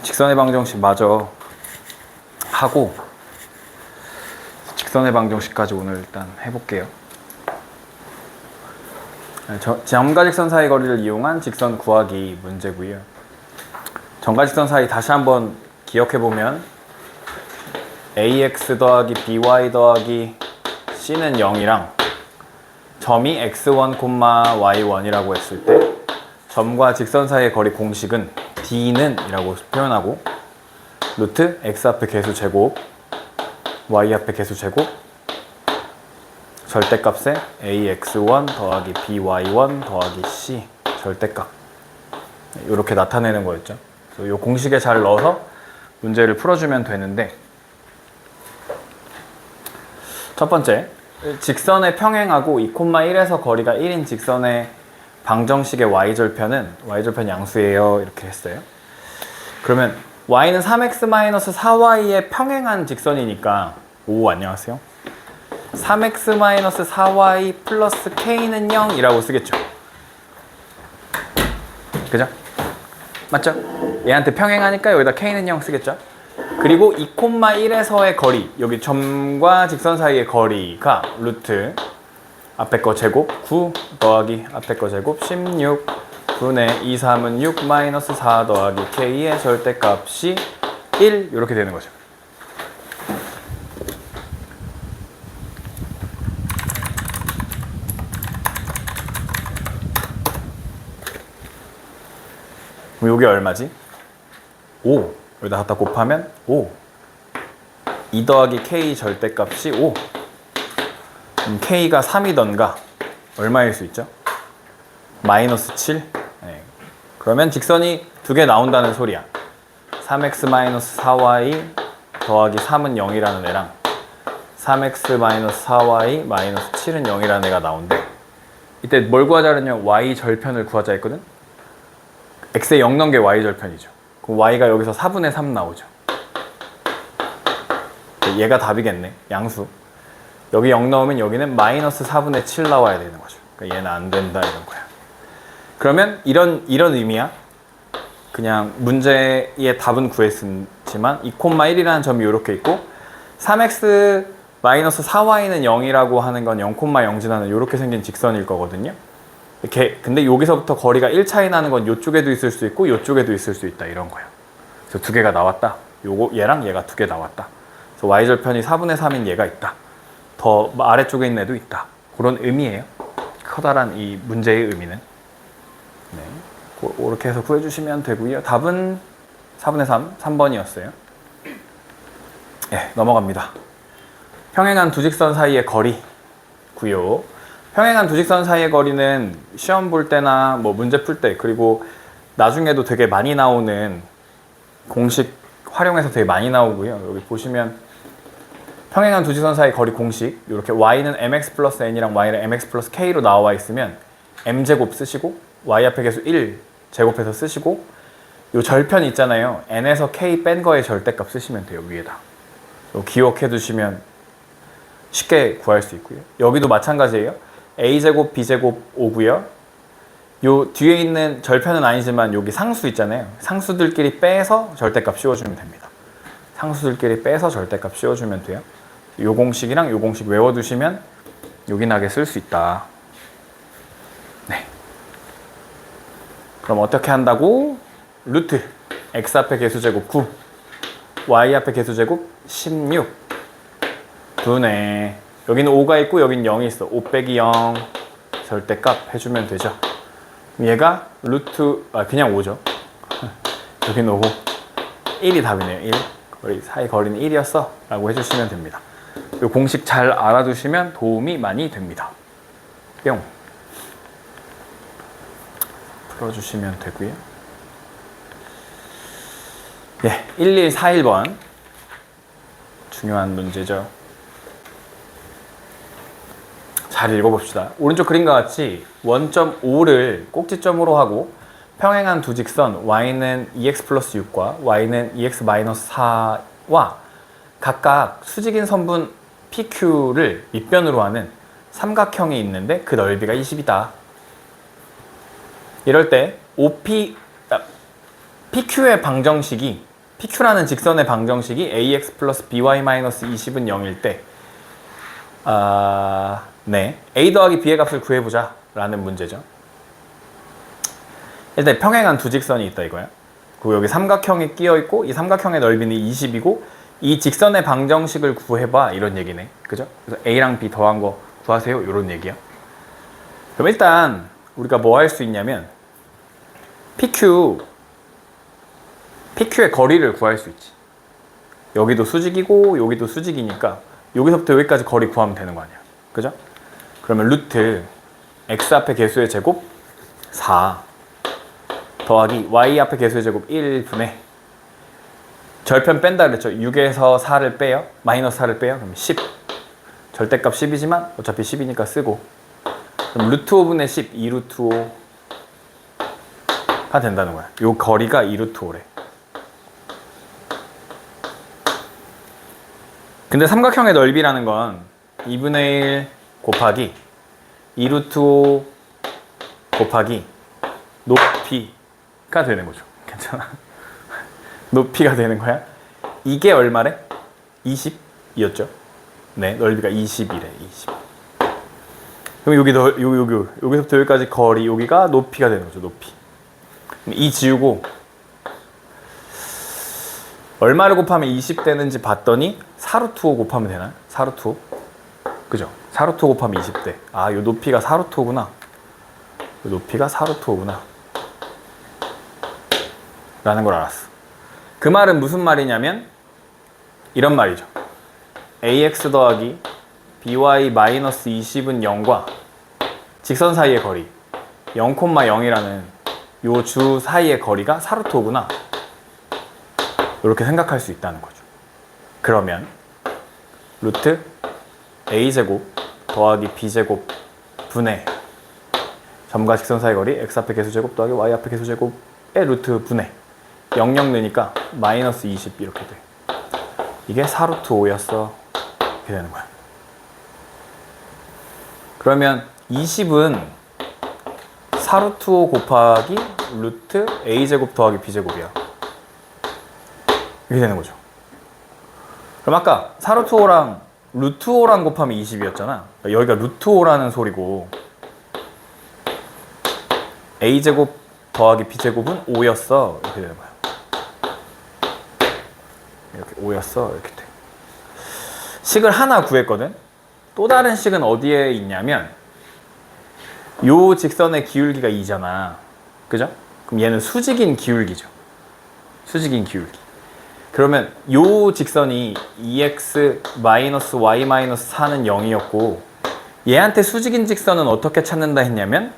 직선의 방정식 마저 하고 직선의 방정식까지 오늘 일단 해볼게요. 점과 직선 사이 거리를 이용한 직선 구하기 문제고요. 점과 직선 사이 다시 한번 기억해보면 ax 더하기 by 더하기 c는 0이랑 점이 x1, y1이라고 했을 때 점과 직선 사이의 거리 공식은 d는 이라고 표현하고 루트 x 앞에 개수 제곱 y 앞에 개수 제곱 절대값에 ax1 더하기 by1 더하기 c 절대값 이렇게 나타내는 거였죠. 이 공식에 잘 넣어서 문제를 풀어주면 되는데, 첫 번째, 직선의 평행하고 2,1에서 거리가 1인 직선의 방정식의 y절편은 y절편 양수예요 이렇게 했어요. 그러면 y는 3x-4y의 평행한 직선이니까, 오 안녕하세요, 3x-4y 플러스 k는 0 이라고 쓰겠죠. 그죠? 맞죠? 얘한테 평행하니까 여기다 k는 0 쓰겠죠. 그리고 2,1에서의 거리, 여기 점과 직선 사이의 거리가 루트 앞에 거 제곱 9 더하기 앞에 거 제곱 16 분의 2, 3은 6 마이너스 4 더하기 k의 절대값이 1 이렇게 되는 거죠. 그럼 이게 얼마지? 5. 여기다 갖다 곱하면 5. 2 더하기 k 절대값이 5. 그럼 k가 3이던가 얼마일 수 있죠? 마이너스 7. 네. 그러면 직선이 두 개 나온다는 소리야. 3x-4y 더하기 3은 0이라는 애랑 3x-4y 마이너스 7은 0이라는 애가 나온대. 이때 뭘 구하자 그랬냐면 y 절편을 구하자 했거든? x에 0 넣은 게 y 절편이죠. 그럼 y가 여기서 4분의 3 나오죠. 얘가 답이겠네. 양수. 여기 0 넣으면 여기는 마이너스 4분의 7 나와야 되는 거죠. 그러니까 얘는 안 된다 이런 거야. 그러면 이런 의미야. 그냥 문제의 답은 구했지만 2,1이라는 점이 이렇게 있고 3x-4y는 0이라고 하는 건 0,0 지나는 이렇게 생긴 직선일 거거든요. 근데 여기서부터 거리가 1 차이 나는 건 이쪽에도 있을 수 있고 이쪽에도 있을 수 있다 이런 거야. 그래서 두 개가 나왔다. 얘랑 얘가 두 개 나왔다. 그래서 y절편이 4분의 3인 얘가 있다. 더 아래쪽에 있는 애도 있다. 그런 의미예요. 커다란 이 문제의 의미는. 네. 그렇게 해서 구해주시면 되고요. 답은 4분의 3, 3번이었어요. 네, 넘어갑니다. 평행한 두 직선 사이의 거리고요. 평행한 두 직선 사이의 거리는 시험 볼 때나 뭐 문제 풀 때, 그리고 나중에도 되게 많이 나오는 공식 활용해서 되게 많이 나오고요. 여기 보시면 평행한 두 직선 사이 거리 공식, 이렇게 y는 mx 플러스 n이랑 y는 mx 플러스 k로 나와 있으면 m제곱 쓰시고 y 앞에 계수 1 제곱해서 쓰시고 요 절편 있잖아요. n에서 k 뺀 거의 절대값 쓰시면 돼요. 위에다. 기억해 두시면 쉽게 구할 수 있고요. 여기도 마찬가지예요. a제곱 b제곱 5고요. 요 뒤에 있는 절편은 아니지만 여기 상수 있잖아요. 상수들끼리 빼서 절대값 씌워주면 됩니다. 상수들끼리 빼서 절대값 씌워주면 돼요. 요 공식이랑 요 공식 외워두시면 요긴하게 쓸 수 있다. 네. 그럼 어떻게 한다고? 루트 x 앞에 개수제곱 9 y 앞에 개수제곱 16 분의 여기는 5가 있고 여기는 0이 있어. 5 빼기 0 절대값 해주면 되죠. 얘가 루트 그냥 5죠. 여기는 5고 1이 답이네요. 1. 사이 거리는 1이었어 라고 해주시면 됩니다. 이 공식 잘 알아두시면 도움이 많이 됩니다. 뿅. 풀어주시면 되고요. 예, 1141번 중요한 문제죠. 잘 읽어봅시다. 오른쪽 그림과 같이 원점 5를 꼭지점으로 하고 평행한 두 직선 y는 2x 플러스 6과 y는 2x 마이너스 4와 각각 수직인 선분 PQ를 밑변으로 하는 삼각형이 있는데 그 넓이가 20이다. 이럴 때 OP, PQ의 방정식이 PQ라는 직선의 방정식이 ax 플러스 by 마이너스 20은 0일 때 네, a 더하기 b의 값을 구해보자 라는 문제죠. 일단 평행한 두 직선이 있다 이거야. 그리고 여기 삼각형이 끼어있고 이 삼각형의 넓이는 20이고 이 직선의 방정식을 구해봐 이런 얘기네. 그죠? 그래서 a랑 b 더한 거 구하세요 이런 얘기야. 그럼 일단 우리가 뭐 할 수 있냐면 PQ의 거리를 구할 수 있지. 여기도 수직이고 여기도 수직이니까 여기서부터 여기까지 거리 구하면 되는 거 아니야. 그죠? 그러면 루트 x 앞에 개수의 제곱 4 더하기 y 앞에 개수의 제곱 1분의 절편 뺀다 그랬죠. 6에서 4를 빼요. 마이너스 4를 빼요. 그럼 10. 절대값 10이지만 어차피 10이니까 쓰고 그럼 루트 5분의 10 2루트 5가 된다는 거야. 요 거리가 2루트 5래. 근데 삼각형의 넓이라는 건 2분의 1 곱하기 2루트 5 곱하기 높이가 되는 거죠. 괜찮아? 높이가 되는 거야. 이게 얼마래? 20이었죠? 네, 넓이가 20이래. 20. 그럼 여기서부터 여기까지 거리, 여기가 높이가 되는 거죠. 높이. 이 지우고 얼마를 곱하면 20 되는지 봤더니 4루트 5 곱하면 되나? 4루트 5? 그죠? 4루트 5 곱하면 20대. 아, 요 높이가 4루트 5구나. 요 높이가 4루트 5구나. 라는 걸 알았어. 그 말은 무슨 말이냐면 이런 말이죠. ax 더하기 by 마이너스 20은 0과 직선 사이의 거리 0,0이라는 요 주 사이의 거리가 4루트 5구나. 이렇게 생각할 수 있다는 거죠. 그러면 루트 a제곱 더하기 b제곱 분의 점과 직선 사이 거리 x 앞에 개수제곱 더하기 y 앞에 개수제곱의 루트 분의 00 넣으니까 마이너스 20 이렇게 돼. 이게 4루트 5였어. 이렇게 되는 거야. 그러면 20은 4루트 5 곱하기 루트 a제곱 더하기 b제곱이야. 이렇게 되는 거죠. 그럼 아까 4루트 5랑 루트 5랑 곱하면 20이었잖아. 여기가 루트 5라는 소리고 a제곱 더하기 b제곱은 5였어. 이렇게 되는 거야. 이렇게 5였어. 이렇게 돼. 식을 하나 구했거든. 또 다른 식은 어디에 있냐면 요 직선의 기울기가 2잖아. 그죠? 그럼 얘는 수직인 기울기죠. 수직인 기울기. 그러면 요 직선이 2x-y-4는 0이었고 얘한테 수직인 직선은 어떻게 찾는다 했냐면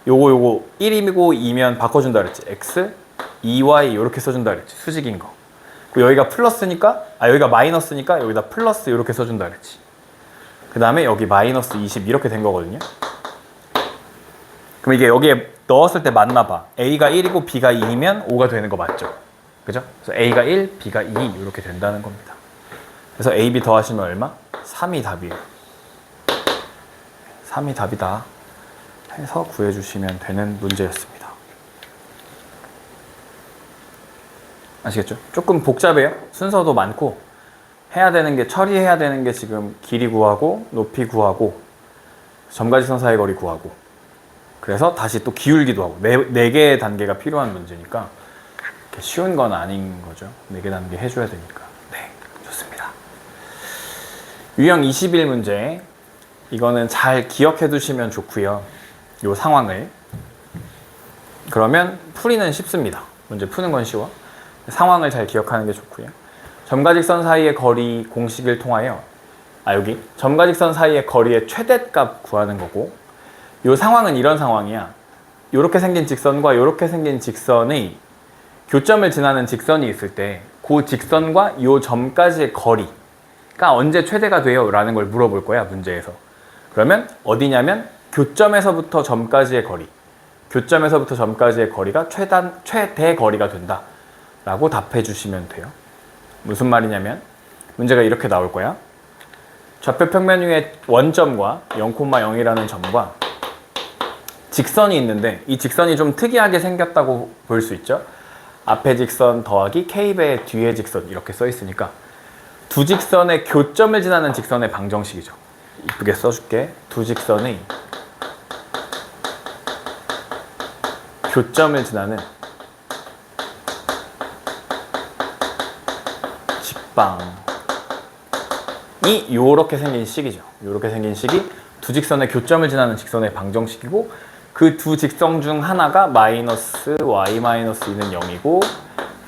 요거 1이고 2면 바꿔준다 그랬지. x, 2y 이렇게 써준다 그랬지. 수직인 거. 그리고 여기가 플러스니까 여기가 마이너스니까 여기다 플러스 이렇게 써준다 그랬지. 그 다음에 여기 마이너스 20 이렇게 된 거거든요. 그럼 이게 여기에 넣었을 때 맞나 봐. a가 1이고 b가 2면 5가 되는 거 맞죠? 그죠? 그래서 a가 1, b가 2 이렇게 된다는 겁니다. 그래서 a, b 더하시면 얼마? 3이 답이에요. 3이 답이다 해서 구해주시면 되는 문제였습니다. 아시겠죠? 조금 복잡해요. 순서도 많고 해야 되는 게 처리해야 되는 게 지금 길이 구하고 높이 구하고 점과 직선 사이 거리 구하고 그래서 다시 또 기울기도 하고 네 개의 단계가 필요한 문제니까 이렇게 쉬운 건 아닌 거죠. 4개 단계 해줘야 되니까. 네, 좋습니다. 유형 21문제 이거는 잘 기억해 두시면 좋고요. 요 상황을 그러면 풀이는 쉽습니다. 문제 푸는 건 쉬워. 상황을 잘 기억하는 게 좋고요. 점과 직선 사이의 거리 공식을 통하여 여기 점과 직선 사이의 거리의 최대값 구하는 거고 요 상황은 이런 상황이야. 요렇게 생긴 직선과 요렇게 생긴 직선의 교점을 지나는 직선이 있을 때 그 직선과 요 점까지의 거리가 언제 최대가 돼요? 라는 걸 물어볼 거야, 문제에서. 그러면 어디냐면 교점에서부터 점까지의 거리, 교점에서부터 점까지의 거리가 최대 거리가 된다 라고 답해 주시면 돼요. 무슨 말이냐면 문제가 이렇게 나올 거야. 좌표 평면 위에 원점과 0,0이라는 점과 직선이 있는데 이 직선이 좀 특이하게 생겼다고 볼 수 있죠. 앞에 직선 더하기 k배 뒤에 직선 이렇게 써 있으니까 두 직선의 교점을 지나는 직선의 방정식이죠. 이쁘게 써줄게. 두 직선의 교점을 지나는 직방이 요렇게 생긴 식이죠. 요렇게 생긴 식이 두 직선의 교점을 지나는 직선의 방정식이고 그 두 직선 중 하나가 마이너스 y 마이너스 2는 0이고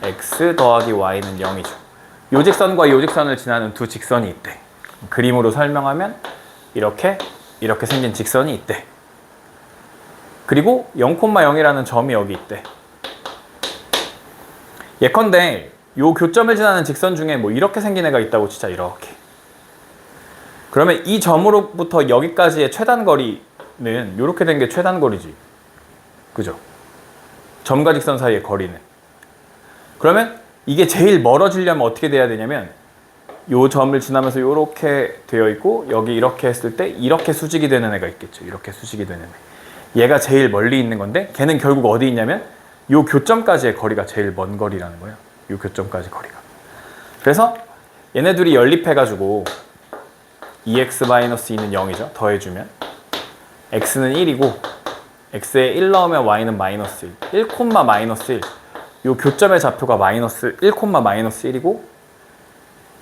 x 더하기 y는 0이죠. 요 직선과 요 직선을 지나는 두 직선이 있대. 그림으로 설명하면 이렇게 생긴 직선이 있대. 그리고 0,0이라는 점이 여기 있대. 예컨대 요 교점을 지나는 직선 중에 뭐 이렇게 생긴 애가 있다고 치자. 이렇게. 그러면 이 점으로부터 여기까지의 최단 거리는 이렇게 된 게 최단 거리지. 그죠? 점과 직선 사이의 거리는. 그러면 이게 제일 멀어지려면 어떻게 돼야 되냐면 요 점을 지나면서 이렇게 되어 있고 여기 이렇게 했을 때 이렇게 수직이 되는 애가 있겠죠. 이렇게 수직이 되는 애. 얘가 제일 멀리 있는 건데 걔는 결국 어디 있냐면 요 교점까지의 거리가 제일 먼 거리라는 거예요. 요 교점까지 거리가. 그래서 얘네 둘이 연립해가지고 2x-2는 0이죠. 더해주면 x는 1이고 x에 1 넣으면 y는 마이너스 1. 1, 마이너스 1. 요 교점의 좌표가 마이너스 1, 마이너스 1이고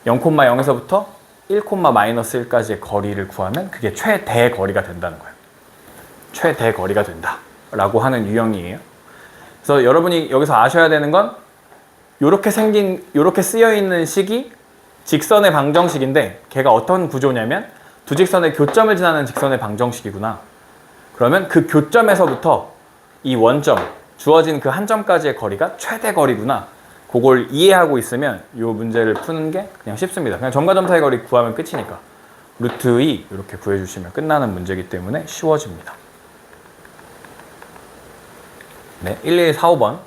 0,0에서부터 1, 마이너스 1까지의 거리를 구하면 그게 최대 거리가 된다는 거예요. 최대 거리가 된다 라고 하는 유형이에요. 그래서 여러분이 여기서 아셔야 되는 건 요렇게 쓰여 있는 식이 직선의 방정식인데 걔가 어떤 구조냐면 두 직선의 교점을 지나는 직선의 방정식이구나. 그러면 그 교점에서부터 이 원점 주어진 그 한 점까지의 거리가 최대 거리구나. 그걸 이해하고 있으면 이 문제를 푸는 게 그냥 쉽습니다. 그냥 점과 점 사이 거리 구하면 끝이니까 루트 2 이렇게 구해주시면 끝나는 문제이기 때문에 쉬워집니다. 네, 1145번.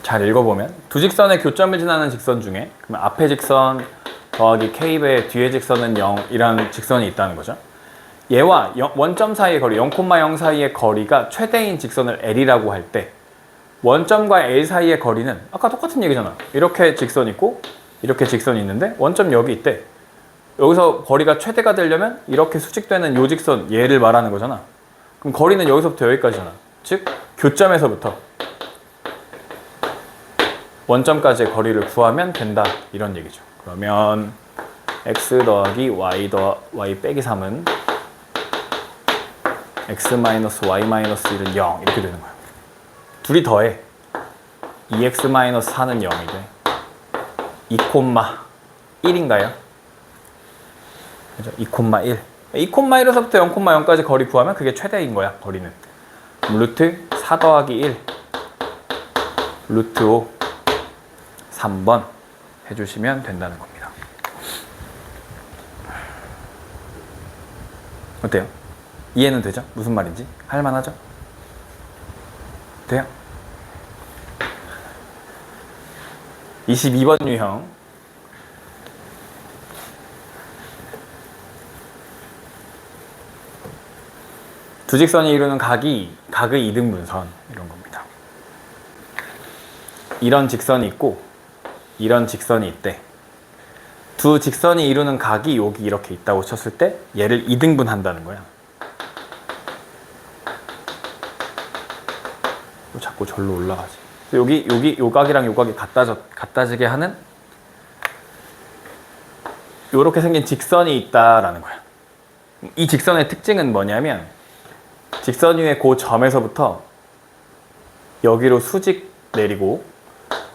잘 읽어보면 두 직선의 교점을 지나는 직선 중에 그러면 앞에 직선 더하기 k배 뒤에 직선은 0이라는 직선이 있다는 거죠. 얘와 원점 사이의 거리, 0,0 사이의 거리가 최대인 직선을 L이라고 할 때 원점과 L 사이의 거리는 아까 똑같은 얘기잖아. 이렇게 직선 있고 이렇게 직선이 있는데 원점 여기 있대. 여기서 거리가 최대가 되려면 이렇게 수직되는 요 직선 얘를 말하는 거잖아. 그럼 거리는 여기서부터 여기까지잖아. 즉 교점에서부터 원점까지의 거리를 구하면 된다 이런 얘기죠. 그러면 x 더하기 y 빼기 3은 x 마이너스 y 마이너스 1은 0 이렇게 되는 거야. 둘이 더해 2x 마이너스 4는 0이 돼. 2,1인가요? 그죠? 2,1. 2,1에서부터 0,0까지 거리 구하면 그게 최대인 거야. 거리는. 루트 4 더하기 1 루트 5 3번 해주시면 된다는 겁니다. 어때요? 이해는 되죠? 무슨 말인지? 할만하죠? 돼요? 22번 유형. 두 직선이 이루는 각의 이등분선 이런 겁니다. 이런 직선이 있고 이런 직선이 있대. 두 직선이 이루는 각이 여기 이렇게 있다고 쳤을 때 얘를 이등분 한다는 거야. 자꾸 절로 올라가지. 여기 요 각이랑 요 각이 같아지게 하는 요렇게 생긴 직선이 있다라는 거야. 이 직선의 특징은 뭐냐면 직선 위에 그 점에서부터 여기로 수직 내리고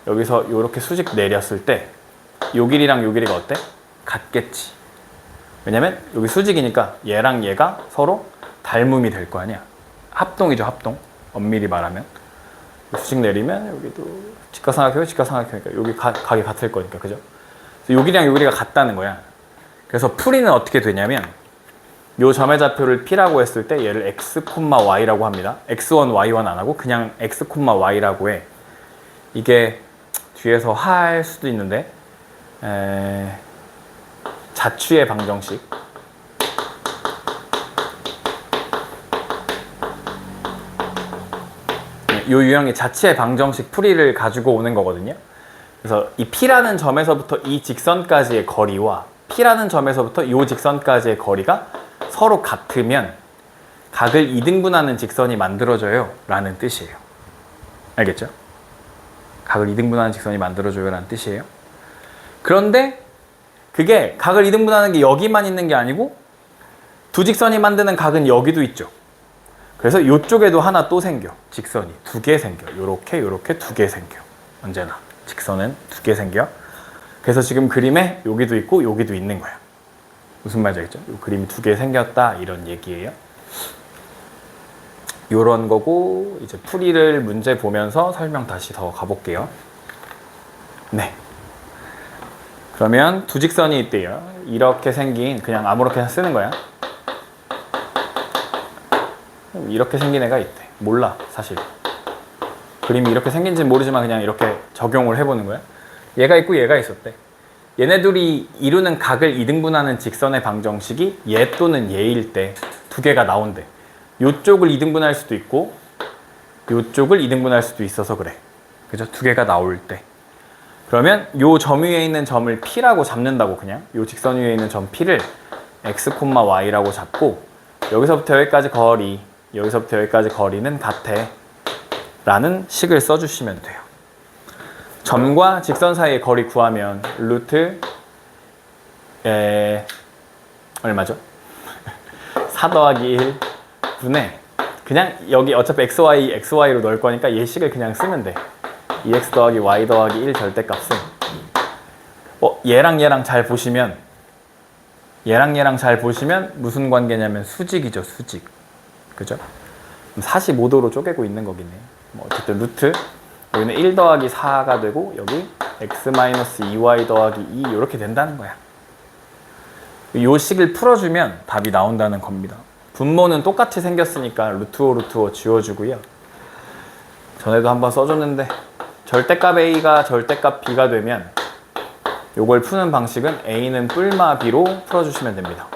여기서 요렇게 수직 내렸을 때 요 길이랑 요 길이가 어때? 같겠지. 왜냐면 여기 수직이니까 얘랑 얘가 서로 닮음이 될 거 아니야. 합동이죠, 합동. 엄밀히 말하면. 수직 내리면 여기도 직각삼각형이니까 여기 각이 같을 거니까, 그죠? 그래서 요 길이랑 요 길이가 같다는 거야. 그래서 풀이는 어떻게 되냐면 요 점의 좌표를 P라고 했을 때 얘를 x, y라고 합니다. x1, y1 안 하고 그냥 x, y라고 해. 이게 뒤에서 할 수도 있는데 자취의 방정식 이 유형이 자체의 방정식 풀이를 가지고 오는 거거든요. 그래서 이 P라는 점에서부터 이 직선까지의 거리와 P라는 점에서부터 이 직선까지의 거리가 서로 같으면 각을 2등분하는 직선이 만들어져요 라는 뜻이에요. 알겠죠? 각을 2등분하는 직선이 만들어져요 라는 뜻이에요. 그런데 그게 각을 2등분하는 게 여기만 있는 게 아니고 두 직선이 만드는 각은 여기도 있죠. 그래서 이쪽에도 하나 또 생겨. 직선이 두 개 생겨. 요렇게 요렇게 두 개 생겨. 언제나 직선은 두 개 생겨. 그래서 지금 그림에 여기도 있고 여기도 있는 거야. 무슨 말인지 알겠죠? 이 그림이 두 개 생겼다 이런 얘기예요. 요런 거고 이제 풀이를 문제 보면서 설명 다시 더 가볼게요. 네. 그러면 두 직선이 있대요. 이렇게 생긴 그냥 아무렇게나 쓰는 거야. 이렇게 생긴 애가 있대. 몰라 사실. 그림이 이렇게 생긴지는 모르지만 그냥 이렇게 적용을 해보는 거야. 얘가 있고 얘가 있었대. 얘네들이 이루는 각을 2등분하는 직선의 방정식이 얘 또는 얘일 때 두 개가 나온대. 요쪽을 2등분할 수도 있고 요쪽을 2등분할 수도 있어서 그래. 그죠? 두 개가 나올 때. 그러면 요 점 위에 있는 점을 P라고 잡는다고 그냥. 요 직선 위에 있는 점 P를 X, Y라고 잡고 여기서부터 여기까지 거리, 여기서부터 여기까지 거리는 같아. 라는 식을 써주시면 돼요. 점과 직선 사이의 거리 구하면 루트 얼마죠? 4 더하기 1 분의 그냥 여기 어차피 xy로 넣을 거니까 얘 식을 그냥 쓰면 돼. 2x 더하기 y 더하기 1 절대값은 얘랑 잘 보시면 무슨 관계냐면 수직이죠. 수직. 그죠? 45도로 쪼개고 있는 거긴 해. 어쨌든 루트 여기는 1 더하기 4가 되고 여기 x 마이너스 2y 더하기 2 이렇게 된다는 거야. 이 식을 풀어주면 답이 나온다는 겁니다. 분모는 똑같이 생겼으니까 루트 5 지워주고요. 전에도 한번 써줬는데 절대값 A가 절대값 B가 되면 요걸 푸는 방식은 A는 뿔마 B로 풀어주시면 됩니다.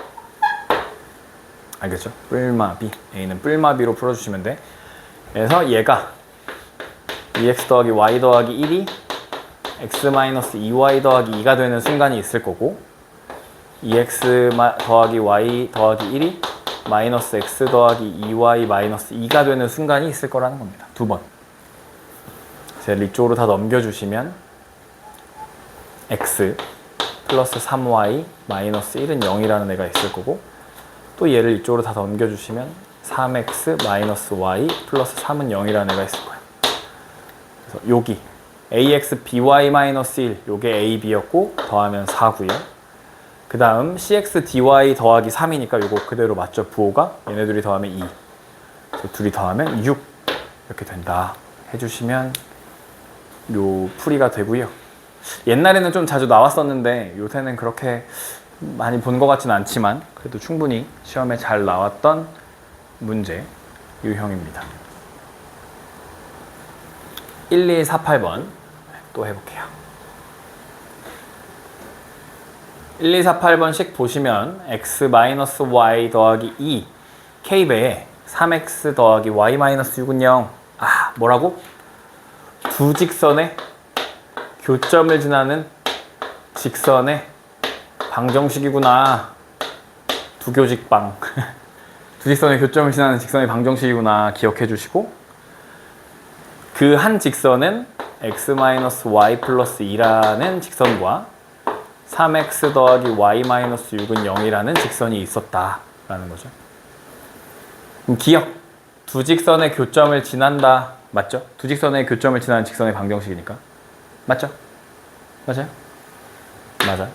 알겠죠? 뿔마 B. A는 뿔마 B로 풀어주시면 돼. 그래서 얘가 2x 더하기 y 더하기 1이 x 마이너스 2y 더하기 2가 되는 순간이 있을 거고 2x 더하기 y 더하기 1이 마이너스 x 더하기 2y 마이너스 2가 되는 순간이 있을 거라는 겁니다. 두 번. 그래서 이쪽으로 다 넘겨주시면 x 플러스 3y 마이너스 1은 0이라는 애가 있을 거고 또 얘를 이쪽으로 다 넘겨주시면 3x 마이너스 y 플러스 3은 0이라는 애가 있을 거예요. 그래서 여기 ax by 마이너스 1 요게 ab였고 더하면 4고요. 그 다음 cx dy 더하기 3이니까 요거 그대로 맞죠? 부호가 얘네 둘이 더하면 2 둘이 더하면 6 이렇게 된다 해주시면 요 풀이가 되고요. 옛날에는 좀 자주 나왔었는데 요새는 그렇게 많이 본 것 같지는 않지만 그래도 충분히 시험에 잘 나왔던 문제 유형입니다. 1248번 또 해볼게요. 1248번씩 보시면 x-y 더하기 2 k배에 3x 더하기 y-6은 0. 뭐라고? 두 직선의 교점을 지나는 직선의 방정식이구나. 두교직방. 두 직선의 교점을 지나는 직선의 방정식이구나 기억해 주시고 그 한 직선은 x-y 플러스 2라는 직선과 3x 더하기 y-6은 0이라는 직선이 있었다라는 거죠. 그럼 기억. 두 직선의 교점을 지난다. 맞죠? 두 직선의 교점을 지나는 직선의 방정식이니까. 맞죠? 맞아요? 맞아.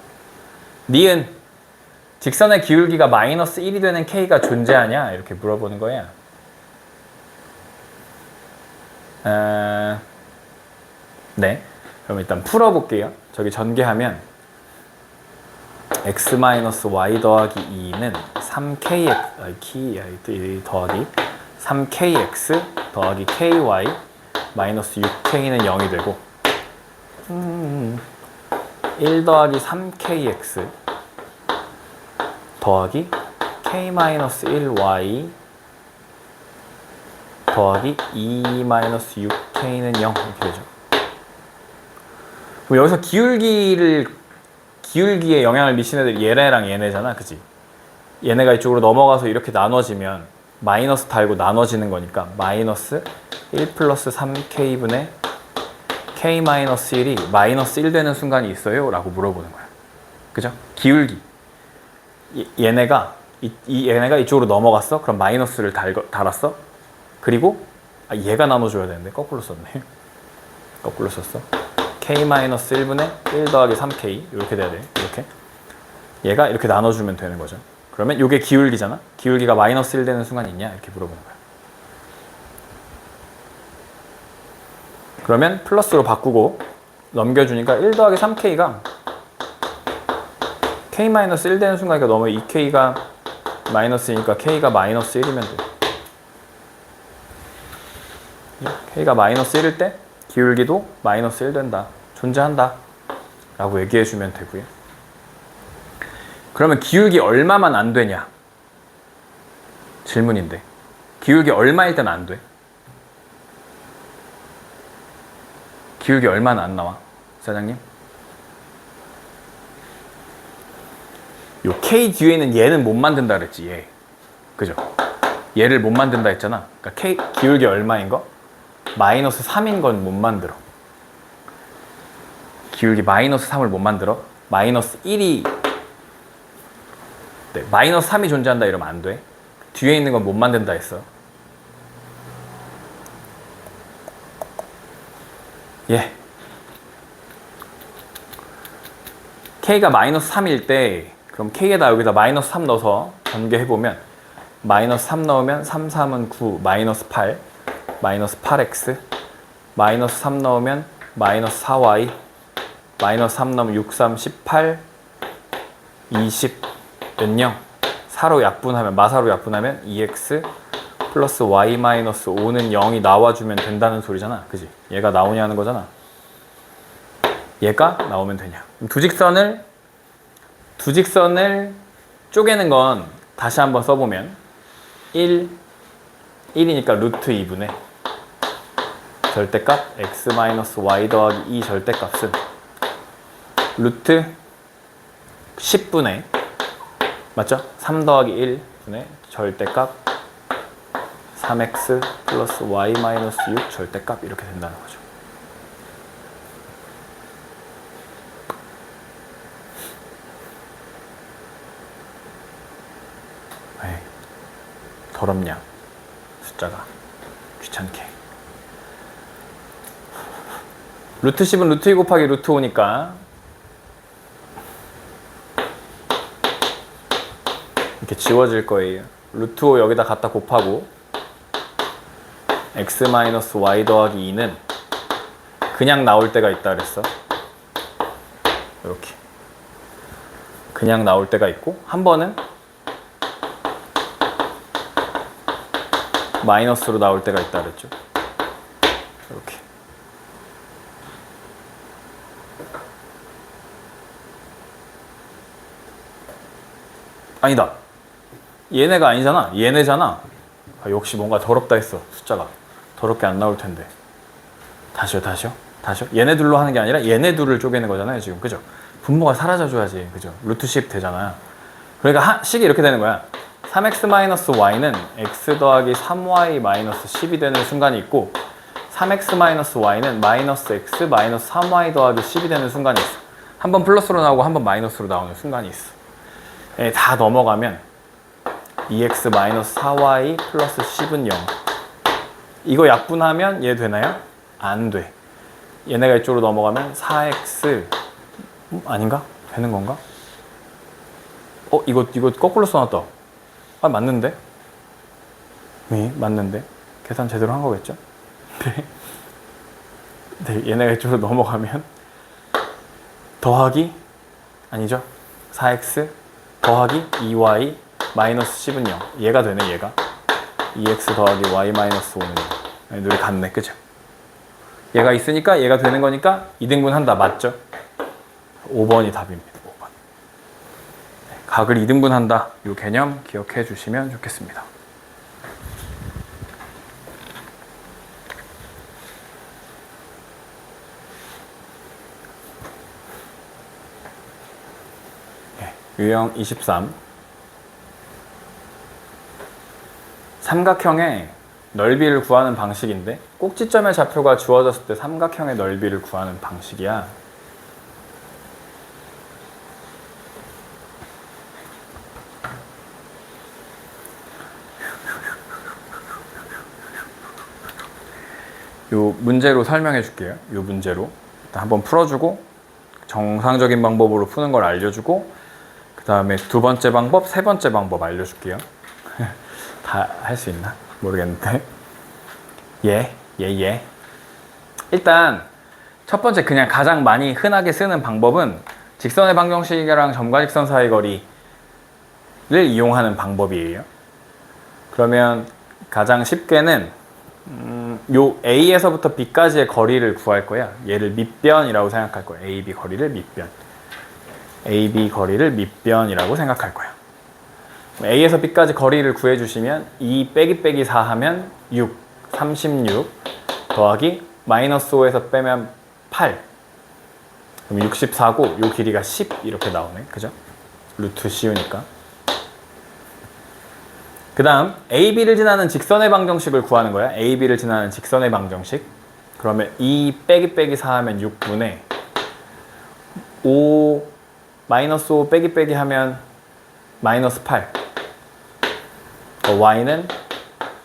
니은 직선의 기울기가 마이너스 1이 되는 k가 존재하냐? 이렇게 물어보는 거야. 네. 그럼 일단 풀어볼게요. 저기 전개하면 x-y 더하기 2는 3kx 더하기 3kx 더하기 ky 마이너스 6k는 0이 되고 1 더하기 3kx 더하기 k 마이너스 1y 더하기 2-6k는 0 이렇게 되죠. 그럼 여기서 기울기에 영향을 미치는 애들이 얘네랑 얘네잖아, 그지? 얘네가 이쪽으로 넘어가서 이렇게 나눠지면 마이너스 달고 나눠지는 거니까 마이너스 1 플러스 3k분의 k 마이너스 1이 마이너스 1 되는 순간이 있어요? 라고 물어보는 거야. 그죠? 기울기. 얘네가 이쪽으로 넘어갔어? 그럼 마이너스를 달았어? 그리고 얘가 나눠줘야 되는데 거꾸로 썼네. 거꾸로 썼어. k-1분의 1 더하기 3k 이렇게 돼야 돼. 이렇게. 얘가 이렇게 나눠주면 되는 거죠. 그러면 이게 기울기잖아. 기울기가 마이너스 1 되는 순간이 있냐? 이렇게 물어보는 거야. 그러면 플러스로 바꾸고 넘겨주니까 1 더하기 3k가 k-1 되는 순간이니까 너무 2k가 마이너스니까 k가 마이너스 1이면 돼. k가 마이너스 1일 때 기울기도 마이너스 1 된다. 존재한다. 라고 얘기해주면 되고요. 그러면 기울기 얼마만 안 되냐? 질문인데. 기울기 얼마일 때는 안 돼? 기울기 얼마는 안 나와? 사장님? 요 K 뒤에 있는 얘는 못 만든다 그랬지, 얘. 그죠? 얘를 못 만든다 했잖아. 그러니까 K, 기울기 얼마인 거? 마이너스 3인 건 못 만들어. 기울기 마이너스 3을 못 만들어. 마이너스 1이 네, 마이너스 3이 존재한다 이러면 안 돼. 뒤에 있는 건 못 만든다 했어. 예. K가 마이너스 3일 때 그럼 K에다 여기다 마이너스 3 넣어서 전개해보면 마이너스 3 넣으면 3, 3은 9, 마이너스 8, 마이너스 8x, 마이너스 3 넣으면 마이너스 4y, 마이너스 3 넣으면 6, 3, 18, 20, 몇 0? 4로 약분하면, 마사로 약분하면 2x 플러스 y 마이너스 5는 0이 나와주면 된다는 소리잖아. 그지? 얘가 나오냐는 거잖아. 얘가 나오면 되냐. 두 직선을 쪼개는 건 다시 한번 써보면 1이니까 루트 2분의 절대값 x 마이너스 y 더하기 2 절대값은 루트 10분의 맞죠? 3 더하기 1분의 절대값 3x 플러스 y 마이너스 6 절대값 이렇게 된다는 거죠. 에이, 더럽냐 숫자가 귀찮게. 루트 10은 루트 2 곱하기 루트 5니까 이렇게 지워질 거예요. 루트 5 여기다 갖다 곱하고 x 마이너스 y 더하기 2는 그냥 나올 때가 있다 그랬어. 이렇게 그냥 나올 때가 있고 한 번은 마이너스로 나올 때가 있다 그랬죠. 이렇게 아니다. 얘네가 아니잖아. 얘네잖아. 아, 역시 뭔가 더럽다 했어. 숫자가 더럽게 안 나올 텐데. 다시요. 얘네 둘로 하는 게 아니라 얘네 둘을 쪼개는 거잖아요 지금. 그죠? 분모가 사라져줘야지. 그죠? 루트 10 되잖아요. 그러니까 식이 이렇게 되는 거야. 3x-y는 x 더하기 3y 마이너스 10이 되는 순간이 있고 3x-y는 마이너스 x 마이너스 3y 더하기 10이 되는 순간이 있어. 한 번 플러스로 나오고 한 번 마이너스로 나오는 순간이 있어. 다 넘어가면 2x 마이너스 4y 플러스 10은 0. 이거 약분하면 얘 되나요? 안 돼. 얘네가 이쪽으로 넘어가면 4x 아닌가? 되는 건가? 이거 거꾸로 써놨다. 아 맞는데? 네 맞는데? 계산 제대로 한 거겠죠? 네, 얘네가 이쪽으로 넘어가면 더하기 아니죠? 4x 더하기 2y 마이너스 10은 0. 얘가 되네 얘가. 2x 더하기 y 마이너스 5는 0. 둘이 같네 그죠? 얘가 있으니까 얘가 되는 거니까 2등분 한다 맞죠? 5번이 답입니다. 5번. 각을 2등분 한다. 이 개념 기억해 주시면 좋겠습니다. 유형 23. 삼각형의 넓이를 구하는 방식인데 꼭지점의 좌표가 주어졌을 때 삼각형의 넓이를 구하는 방식이야. 요 문제로 설명해 줄게요. 요 문제로 일단 한번 풀어주고 정상적인 방법으로 푸는 걸 알려주고 그 다음에 두 번째 방법, 세 번째 방법 알려줄게요. 다 할 수 있나? 모르겠는데. 일단 첫 번째 그냥 가장 많이 흔하게 쓰는 방법은 직선의 방정식이랑 점과 직선 사이 거리를 이용하는 방법이에요. 그러면 가장 쉽게는 요 A에서부터 B까지의 거리를 구할 거야. 얘를 밑변이라고 생각할 거야. AB 거리를 밑변. AB 거리를 밑변이라고 생각할 거야. A에서 B까지 거리를 구해주시면 2 빼기 빼기 4 하면 6, 36 더하기 마이너스 5에서 빼면 8. 그럼 64고 요 길이가 10 이렇게 나오네. 그죠? 루트 씌우니까. 그 다음 AB를 지나는 직선의 방정식을 구하는 거야. AB를 지나는 직선의 방정식. 그러면 2 빼기 빼기 4 하면 6분의 5 마이너스 5 빼기 빼기 하면 마이너스 8. y는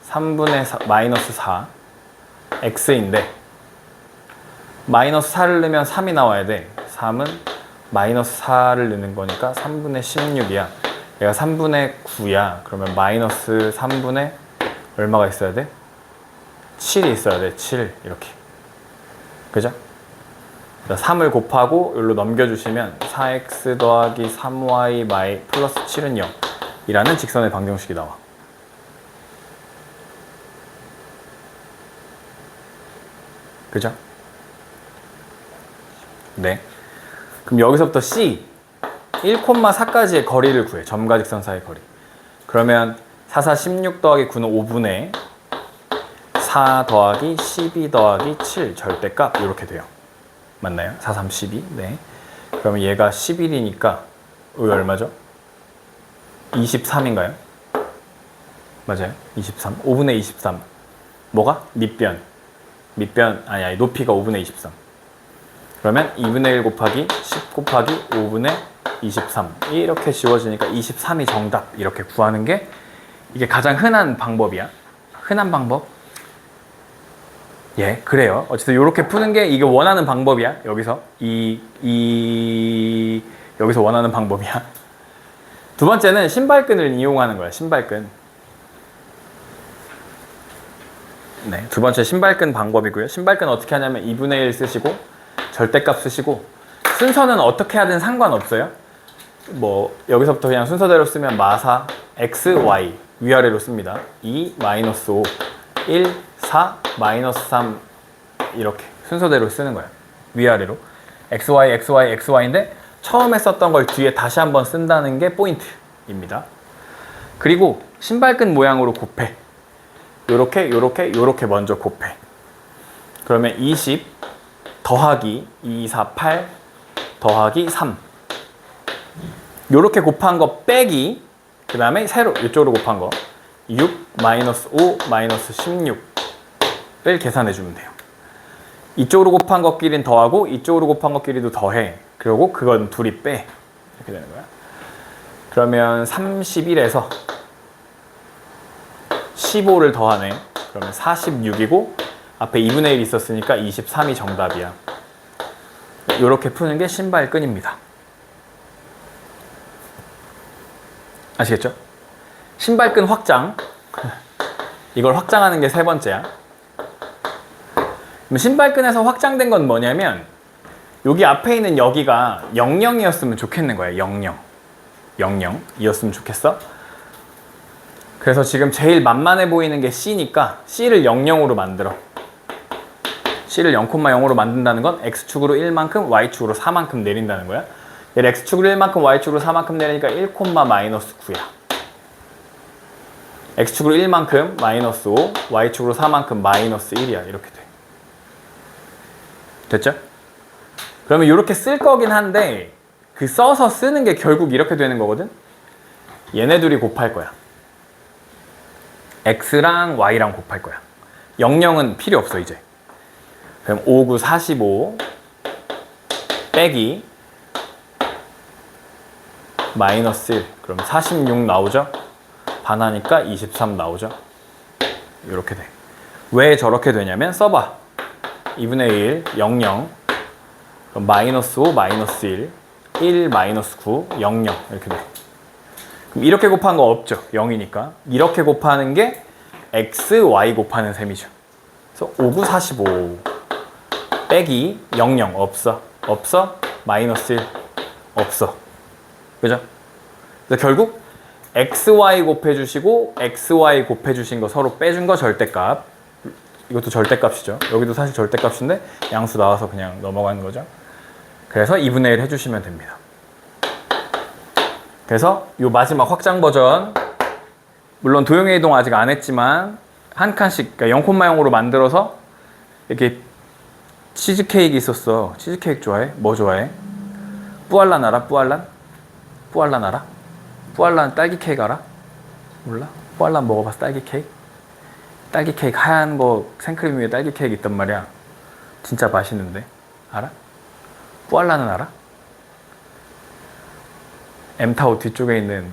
3분의 4, 마이너스 4 x인데 마이너스 4를 넣으면 3이 나와야 돼. 3은 마이너스 4를 넣는 거니까 3분의 16이야. 얘가 3분의 9야. 그러면 마이너스 3분의 얼마가 있어야 돼? 7이 있어야 돼. 7 이렇게. 그죠? 3을 곱하고 여기로 넘겨주시면 4x 더하기 3y 플러스 7은 0 이라는 직선의 방정식이 나와. 그죠? 네. 그럼 여기서부터 C 1,4까지의 거리를 구해. 점과 직선 사이 거리. 그러면 4, 4, 16 더하기 9는 5분의 4 더하기 12 더하기 7 절대값 이렇게 돼요. 맞나요? 4, 3, 12. 네. 그러면 얘가 11이니까 여기 얼마죠? 23인가요? 맞아요. 23. 5분의 23. 뭐가? 밑변. 아니 높이가 5분의 23. 그러면 2분의 1 곱하기 10 곱하기 5분의 23 이렇게 지워지니까 23이 정답 이렇게 구하는 게 이게 가장 흔한 방법이야. 흔한 방법? 예, 그래요. 어쨌든 이렇게 푸는 게 이게 원하는 방법이야. 여기서 여기서 원하는 방법이야. 두 번째는 신발끈을 이용하는 거야. 신발끈. 네, 두 번째 신발끈 방법이고요. 신발끈 어떻게 하냐면 2분의 1 쓰시고 절대값 쓰시고 순서는 어떻게 하든 상관없어요. 뭐 여기서부터 그냥 순서대로 쓰면 마사 x, y 위아래로 씁니다. 2, 마이너스 5, 1, 4, 마이너스 3 이렇게 순서대로 쓰는 거예요. 위아래로 xy, xy, xy인데 처음에 썼던 걸 뒤에 다시 한번 쓴다는 게 포인트입니다. 그리고 신발끈 모양으로 곱해. 요렇게 먼저 곱해. 그러면 20 더하기 2, 4, 8 더하기 3 요렇게 곱한 거 빼기 그 다음에 세로 이쪽으로 곱한 거 6 마이너스 5 마이너스 16을 계산해 주면 돼요. 이쪽으로 곱한 것끼리는 더하고 이쪽으로 곱한 것끼리도 더해. 그리고 그건 둘이 빼. 이렇게 되는 거야. 그러면 31에서 15를 더하네. 그러면 46이고 앞에 2분의 1 있었으니까 23이 정답이야. 이렇게 푸는 게 신발끈입니다. 아시겠죠? 신발끈 확장. 이걸 확장하는 게 세 번째야. 신발끈에서 확장된 건 뭐냐면 여기 앞에 있는 여기가 00이었으면 좋겠는 거야. 00이었으면 좋겠어. 그래서 지금 제일 만만해 보이는 게 C니까 C를 00으로 만들어. C를 0,0으로 만든다는 건 X축으로 1만큼 Y축으로 4만큼 내린다는 거야. 얘를 X축으로 1만큼 Y축으로 4만큼 내리니까 1, 마이너스 9야. X축으로 1만큼 마이너스 5, Y축으로 4만큼 마이너스 1이야. 이렇게 돼. 됐죠? 그러면 이렇게 쓸 거긴 한데 그 써서 쓰는 게 결국 이렇게 되는 거거든. 얘네 둘이 곱할 거야. x랑 y랑 곱할 거야. 00은 필요 없어 이제. 그럼 5, 9, 45 빼기 마이너스 1. 그럼 46 나오죠? 반하니까 23 나오죠? 이렇게 돼. 왜 저렇게 되냐면 써봐. 2분의 1, 00 그럼 마이너스 5, 마이너스 1 1, 마이너스 9, 00 이렇게 돼. 그럼 이렇게 곱하는 거 없죠? 0이니까. 이렇게 곱하는 게 x, y 곱하는 셈이죠. 그래서 5, 9, 45 빼기 00 없어. 없어? 마이너스 1 없어. 그죠? 그래서 결국 xy 곱해주시고 xy 곱해주신 거 서로 빼준 거 절대값. 이것도 절대값이죠. 여기도 사실 절대값인데 양수 나와서 그냥 넘어가는 거죠. 그래서 2분의 1 해주시면 됩니다. 그래서 이 마지막 확장 버전, 물론 도형의 이동 아직 안 했지만 한 칸씩, 그러니까 0,0으로 만들어서 이렇게 치즈케이크 있었어. 치즈케이크 좋아해? 뭐 좋아해? 뿌알란 알아? 뿌알란? 뿌알란 알아? 뿌알란 딸기 케이크 알아? 몰라? 뿌알란 먹어봤어? 딸기 케이크? 딸기 케이크 하얀 거 생크림 위에 딸기 케이크 있단 말이야. 진짜 맛있는데 알아? 뿌알란은 알아? 엠타워 뒤쪽에 있는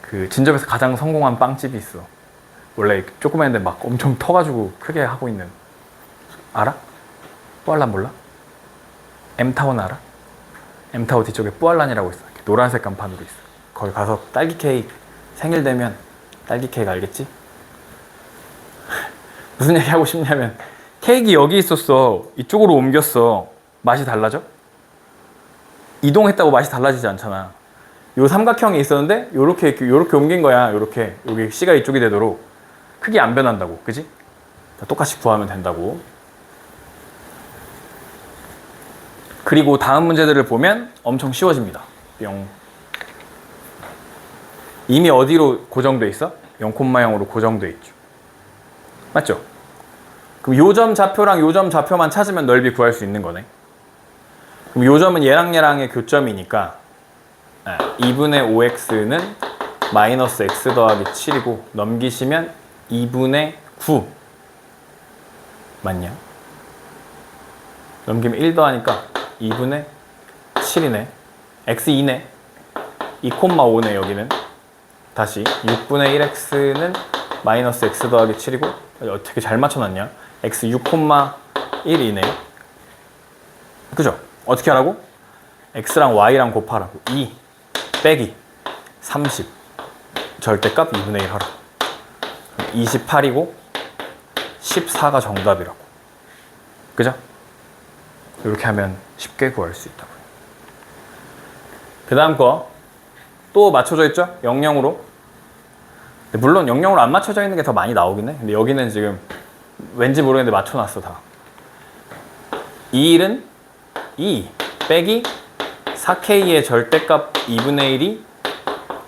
그 진접에서 가장 성공한 빵집이 있어. 원래 조그만데 막 엄청 터가지고 크게 하고 있는. 알아? 뿌알란 몰라? 엠타워는 알아? 엠타워 뒤쪽에 뿌알란이라고 있어. 노란색 간판으로 있어. 거기 가서 딸기 케이크 생일 되면 딸기 케이크 알겠지? 무슨 얘기 하고 싶냐면 케이크 여기 있었어. 이쪽으로 옮겼어. 맛이 달라져? 이동했다고 맛이 달라지지 않잖아. 요 삼각형이 있었는데 요렇게 옮긴 거야. 요렇게 여기 C가 이쪽이 되도록 크게 안 변한다고. 그지? 똑같이 구하면 된다고. 그리고 다음 문제들을 보면 엄청 쉬워집니다. 뿅. 이미 어디로 고정돼 있어? 0,0으로 고정돼 있죠. 맞죠? 그럼 요점 좌표랑 요점 좌표만 찾으면 넓이 구할 수 있는 거네. 그럼 요점은 얘랑의 교점이니까 2분의 5x는 마이너스 x 더하기 7이고 넘기시면 2분의 9 맞냐? 넘기면 1 더하니까 2분의 7이네. x 2네. 2,5네 여기는. 다시 6분의 1x는 마이너스 x 더하기 7이고 어떻게 잘 맞춰놨냐? x 6,1이네. 그죠? 어떻게 하라고? x랑 y랑 곱하라고. 2 빼기 30 절대값 2분의 1 하라. 28이고 14가 정답이라고. 그죠? 이렇게 하면 쉽게 구할 수 있다고. 그 다음 거 또 맞춰져 있죠? 00으로. 물론 00으로 안 맞춰져 있는 게 더 많이 나오긴 해. 근데 여기는 지금 왠지 모르겠는데 맞춰놨어 다. 2일은 2 빼기 4K의 절대값 2분의 1이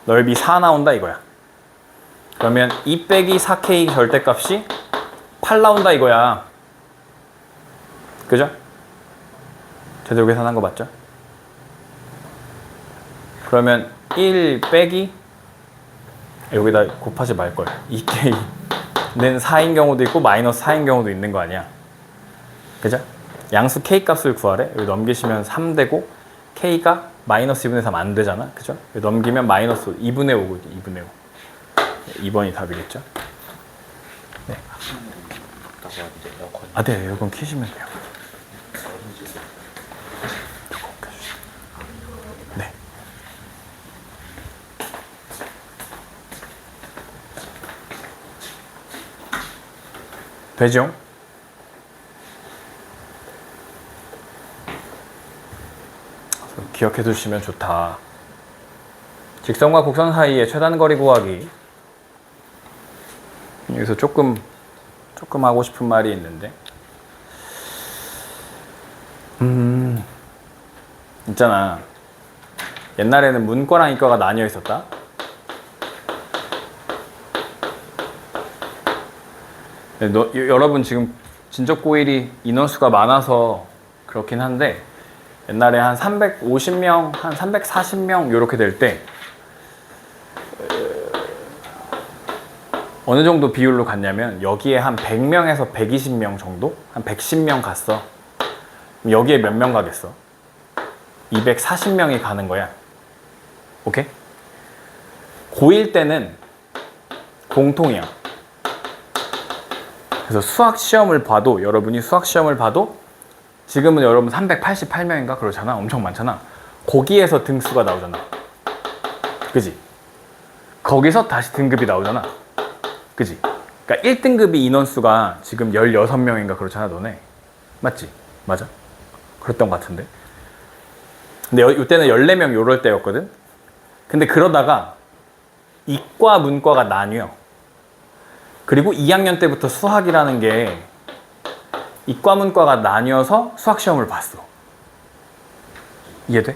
넓이 4 나온다 이거야. 그러면 2 빼기 4K 절대값이 8 나온다 이거야. 그죠? 제대로 계산한 거 맞죠? 그러면 1 빼기 여기다 곱하지 말걸. 2K는 4인 경우도 있고 마이너스 4인 경우도 있는 거 아니야. 그죠? 양수 K 값을 구하래. 여기 넘기시면 3 되고 K가 마이너스 2분의 3 안 되잖아. 그죠? 여기 넘기면 마이너스 2분의 5거든. 2분의 5. 2번이 답이겠죠? 네. 아, 네. 에어컨 켜시면 돼요. 네. 되죠? 기억해 두시면 좋다. 직선과 곡선 사이의 최단 거리 구하기. 여기서 조금 하고 싶은 말이 있는데, 있잖아. 옛날에는 문과랑 이과가 나뉘어 있었다. 여러분 지금 진적 고1이 인원수가 많아서 그렇긴 한데 옛날에 한 350명, 한 340명 이렇게 될 때 어느 정도 비율로 갔냐면 여기에 한 100명에서 120명 정도? 한 110명 갔어. 여기에 몇 명 가겠어? 240명이 가는 거야. 오케이? 고1 때는 공통이야. 그래서 수학 시험을 봐도, 여러분이 수학 시험을 봐도 지금은 여러분 388명인가 그러잖아. 엄청 많잖아. 거기에서 등수가 나오잖아. 그지? 거기서 다시 등급이 나오잖아. 그지? 그러니까 1등급이 인원수가 지금 16명인가 그렇잖아, 너네. 맞지? 맞아? 그랬던 것 같은데. 근데 이때는 14명 요럴 때였거든. 근데 그러다가 이과, 문과가 나뉘어. 그리고 2학년 때부터 수학이라는 게 이과, 문과가 나뉘어서 수학 시험을 봤어. 이해돼?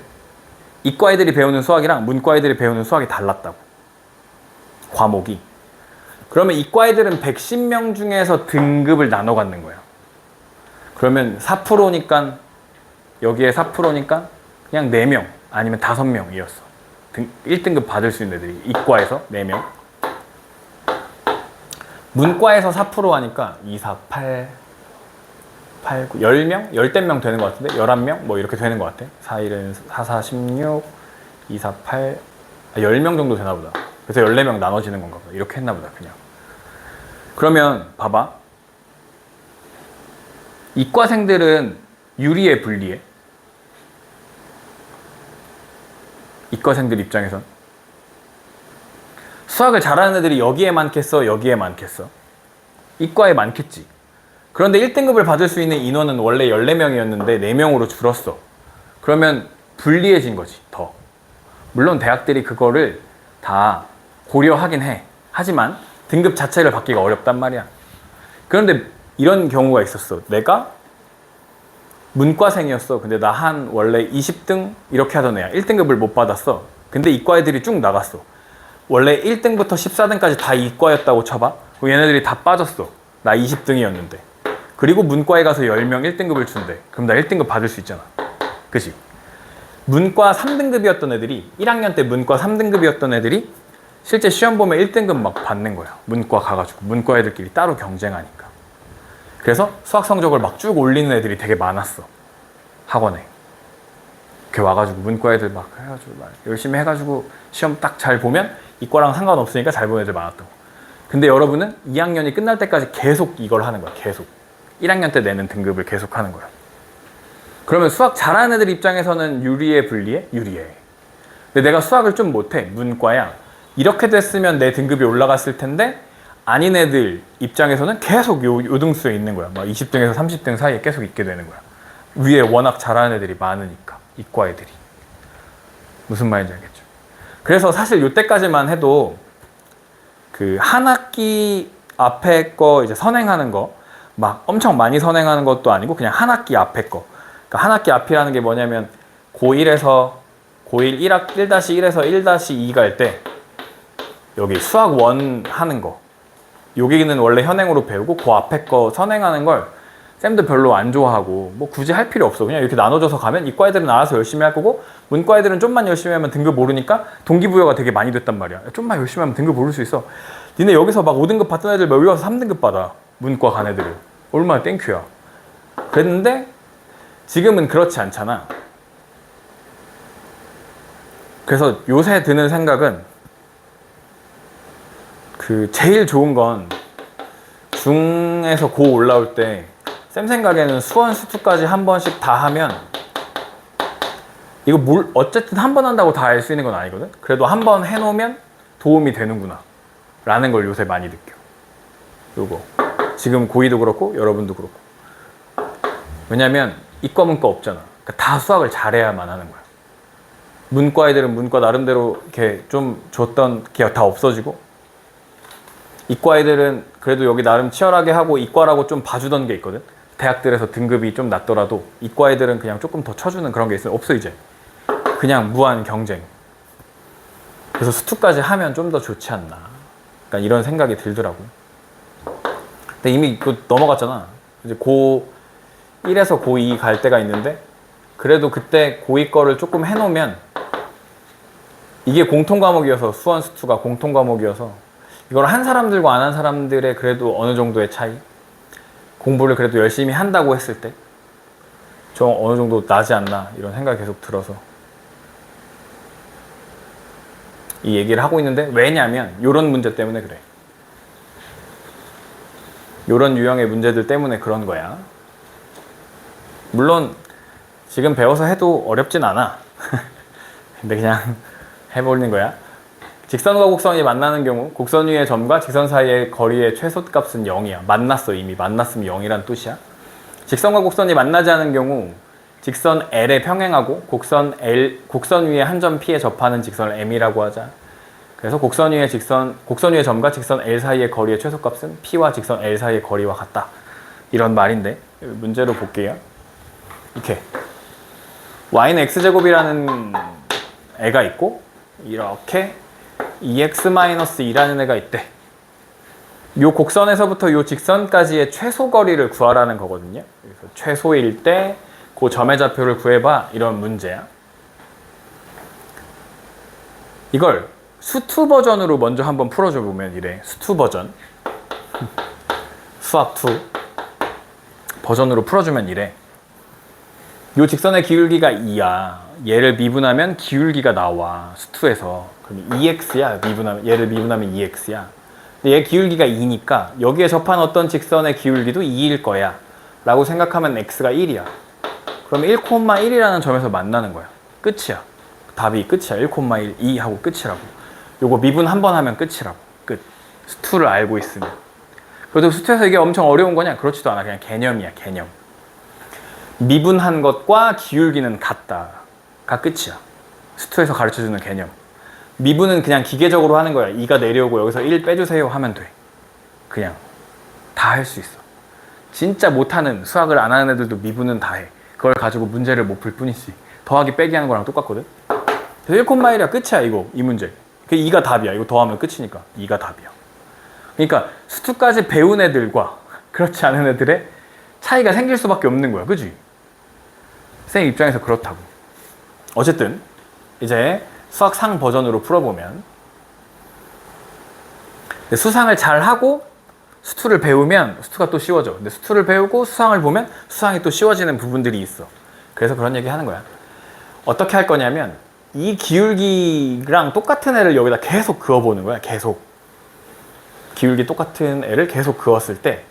이과 애들이 배우는 수학이랑 문과 애들이 배우는 수학이 달랐다고. 과목이. 그러면 이과 애들은 110명 중에서 등급을 나눠 갖는 거야. 그러면 4%니까 여기에 4%니까 그냥 4명 아니면 5명이었어. 1등급 받을 수 있는 애들이 이과에서 4명. 문과에서 4% 하니까 2, 4, 8, 9, 10명? 10명 되는 것 같은데? 11명? 뭐 이렇게 되는 것 같아. 4, 1은 4, 4, 16, 2, 4, 8, 10명 정도 되나 보다. 그래서 14명 나눠지는 건가 보다. 이렇게 했나 보다, 그냥. 그러면 봐봐. 이과생들은 유리해, 불리해? 이과생들 입장에선 수학을 잘하는 애들이 여기에 많겠어, 여기에 많겠어? 이과에 많겠지. 그런데 1등급을 받을 수 있는 인원은 원래 14명이었는데 4명으로 줄었어. 그러면 불리해진 거지, 더. 물론 대학들이 그거를 다 고려하긴 해. 하지만 등급 자체를 받기가 어렵단 말이야. 그런데 이런 경우가 있었어. 내가 문과생이었어. 근데 나 한 원래 20등 이렇게 하던 애야. 1등급을 못 받았어. 근데 이과 애들이 쭉 나갔어. 원래 1등부터 14등까지 다 이과였다고 쳐봐. 그럼 얘네들이 다 빠졌어. 나 20등이었는데. 그리고 문과에 가서 10명 1등급을 준대. 그럼 나 1등급 받을 수 있잖아. 그치? 문과 3등급이었던 애들이 1학년 때 문과 3등급이었던 애들이 실제 시험 보면 1등급 막 받는 거야. 문과 가가지고. 문과 애들끼리 따로 경쟁하니까. 그래서 수학 성적을 막 쭉 올리는 애들이 되게 많았어. 학원에. 이렇게 와가지고 문과 애들 막 해가지고 막 열심히 해가지고 시험 딱 잘 보면 이과랑 상관없으니까 잘 보는 애들 많았다고. 근데 여러분은 2학년이 끝날 때까지 계속 이걸 하는 거야. 계속. 1학년 때 내는 등급을 계속 하는 거야. 그러면 수학 잘하는 애들 입장에서는 유리해, 불리해? 유리해. 근데 내가 수학을 좀 못해. 문과야. 이렇게 됐으면 내 등급이 올라갔을 텐데 아닌 애들 입장에서는 계속 요 등수에 있는 거야. 막 20등에서 30등 사이에 계속 있게 되는 거야. 위에 워낙 잘하는 애들이 많으니까. 이과 애들이. 무슨 말인지 알겠죠? 그래서 사실 요때까지만 해도 그 한 학기 앞에 거 이제 선행하는 거 막 엄청 많이 선행하는 것도 아니고 그냥 한 학기 앞에 거. 그러니까 한 학기 앞이라는 게 뭐냐면 고1에서 고1 1-1에서 1-2 갈 때 여기 수학 1 하는 거. 여기는 원래 현행으로 배우고 그 앞에 거 선행하는 걸 쌤도 별로 안 좋아하고 뭐 굳이 할 필요 없어. 그냥 이렇게 나눠져서 가면 이과 애들은 알아서 열심히 할 거고 문과 애들은 좀만 열심히 하면 등급 오르니까 동기부여가 되게 많이 됐단 말이야. 좀만 열심히 하면 등급 오를 수 있어. 니네 여기서 막 5등급 받던 애들 여기 와서 3등급 받아. 문과 간 애들은. 얼마나 땡큐야. 그랬는데 지금은 그렇지 않잖아. 그래서 요새 드는 생각은 그 제일 좋은 건 중에서 고 올라올 때 쌤 생각에는 수원 수투까지 한 번씩 다 하면 이거 어쨌든 한 번 한다고 다 알 수 있는 건 아니거든. 그래도 한 번 해놓으면 도움이 되는구나 라는 걸 요새 많이 느껴. 요거 지금 고2도 그렇고 여러분도 그렇고. 왜냐면 이과 문과 없잖아. 그러니까 다 수학을 잘해야만 하는 거야. 문과 애들은 문과 나름대로 이렇게 좀 줬던 게 다 없어지고 이과 애들은 그래도 여기 나름 치열하게 하고 이과라고 좀 봐주던 게 있거든. 대학들에서 등급이 좀 낮더라도 이과 애들은 그냥 조금 더 쳐주는 그런 게 있어요. 없어 이제. 그냥 무한 경쟁. 그래서 수투까지 하면 좀 더 좋지 않나. 그러니까 이런 생각이 들더라고. 근데 이미 그 넘어갔잖아. 이제 고1에서 고2 갈 때가 있는데 그래도 그때 고2 거를 조금 해놓으면 이게 공통 과목이어서 수원 수투가 공통 과목이어서 이걸 한 사람들과 안 한 사람들의 그래도 어느 정도의 차이, 공부를 그래도 열심히 한다고 했을 때 좀 어느 정도 나지 않나 이런 생각이 계속 들어서 이 얘기를 하고 있는데, 왜냐면 이런 문제 때문에 그래. 이런 유형의 문제들 때문에 그런 거야. 물론 지금 배워서 해도 어렵진 않아. 근데 그냥 해보는 거야. 직선과 곡선이 만나는 경우 곡선 위의 점과 직선 사이의 거리의 최소값은 0이야. 만났어. 이미 만났으면 0이란 뜻이야. 직선과 곡선이 만나지 않은 경우 직선 L에 평행하고 곡선 위에 한 점 P에 접하는 직선을 M이라고 하자. 그래서 곡선 위의 점과 직선 L 사이의 거리의 최소값은 P와 직선 L 사이의 거리와 같다. 이런 말인데 문제로 볼게요. 이렇게 y는 x제곱이라는 애가 있고 이렇게 2x-2라는 애가 있대. 요 곡선에서부터 요 직선까지의 최소 거리를 구하라는 거거든요. 그래서 최소일 때 그 점의 좌표를 구해봐, 이런 문제야. 이걸 수투 버전으로 먼저 한번 풀어줘 보면 이래. 수투 버전, 수학 2 버전으로 풀어주면 이래. 요 직선의 기울기가 2야. 얘를 미분하면 기울기가 나와. 수투에서. 그럼 2x야. 얘를 미분하면 2x야. 근데 얘 기울기가 2니까 여기에 접한 어떤 직선의 기울기도 2일 거야 라고 생각하면 x가 1이야. 그럼 1,1이라는 점에서 만나는 거야. 끝이야. 답이 끝이야. 1,1, 2 하고 끝이라고. 요거 미분 한 번 하면 끝이라고. 끝. 수투를 알고 있으면. 그래도 수투에서 이게 엄청 어려운 거냐? 그렇지도 않아. 그냥 개념이야. 개념. 미분한 것과 기울기는 같다가 끝이야. 수투에서 가르쳐주는 개념. 미분은 그냥 기계적으로 하는 거야. 2가 내려오고 여기서 1 빼주세요 하면 돼. 그냥 다 할 수 있어. 진짜 못하는, 수학을 안 하는 애들도 미분은 다 해. 그걸 가지고 문제를 못 풀 뿐이지. 더하기 빼기 하는 거랑 똑같거든. 그래서 1,1이야. 끝이야 이거. 이 문제. 그 2가 답이야. 이거 더하면 끝이니까 2가 답이야. 그러니까 수투까지 배운 애들과 그렇지 않은 애들의 차이가 생길 수밖에 없는 거야. 그지? 쌤 입장에서 그렇다고. 어쨌든 이제 수학 상 버전으로 풀어보면, 수상을 잘하고 수투를 배우면 수투가 또 쉬워져. 근데 수투를 배우고 수상을 보면 수상이 또 쉬워지는 부분들이 있어. 그래서 그런 얘기 하는 거야. 어떻게 할 거냐면 이 기울기랑 똑같은 애를 여기다 계속 그어보는 거야. 계속. 기울기 똑같은 애를 계속 그었을 때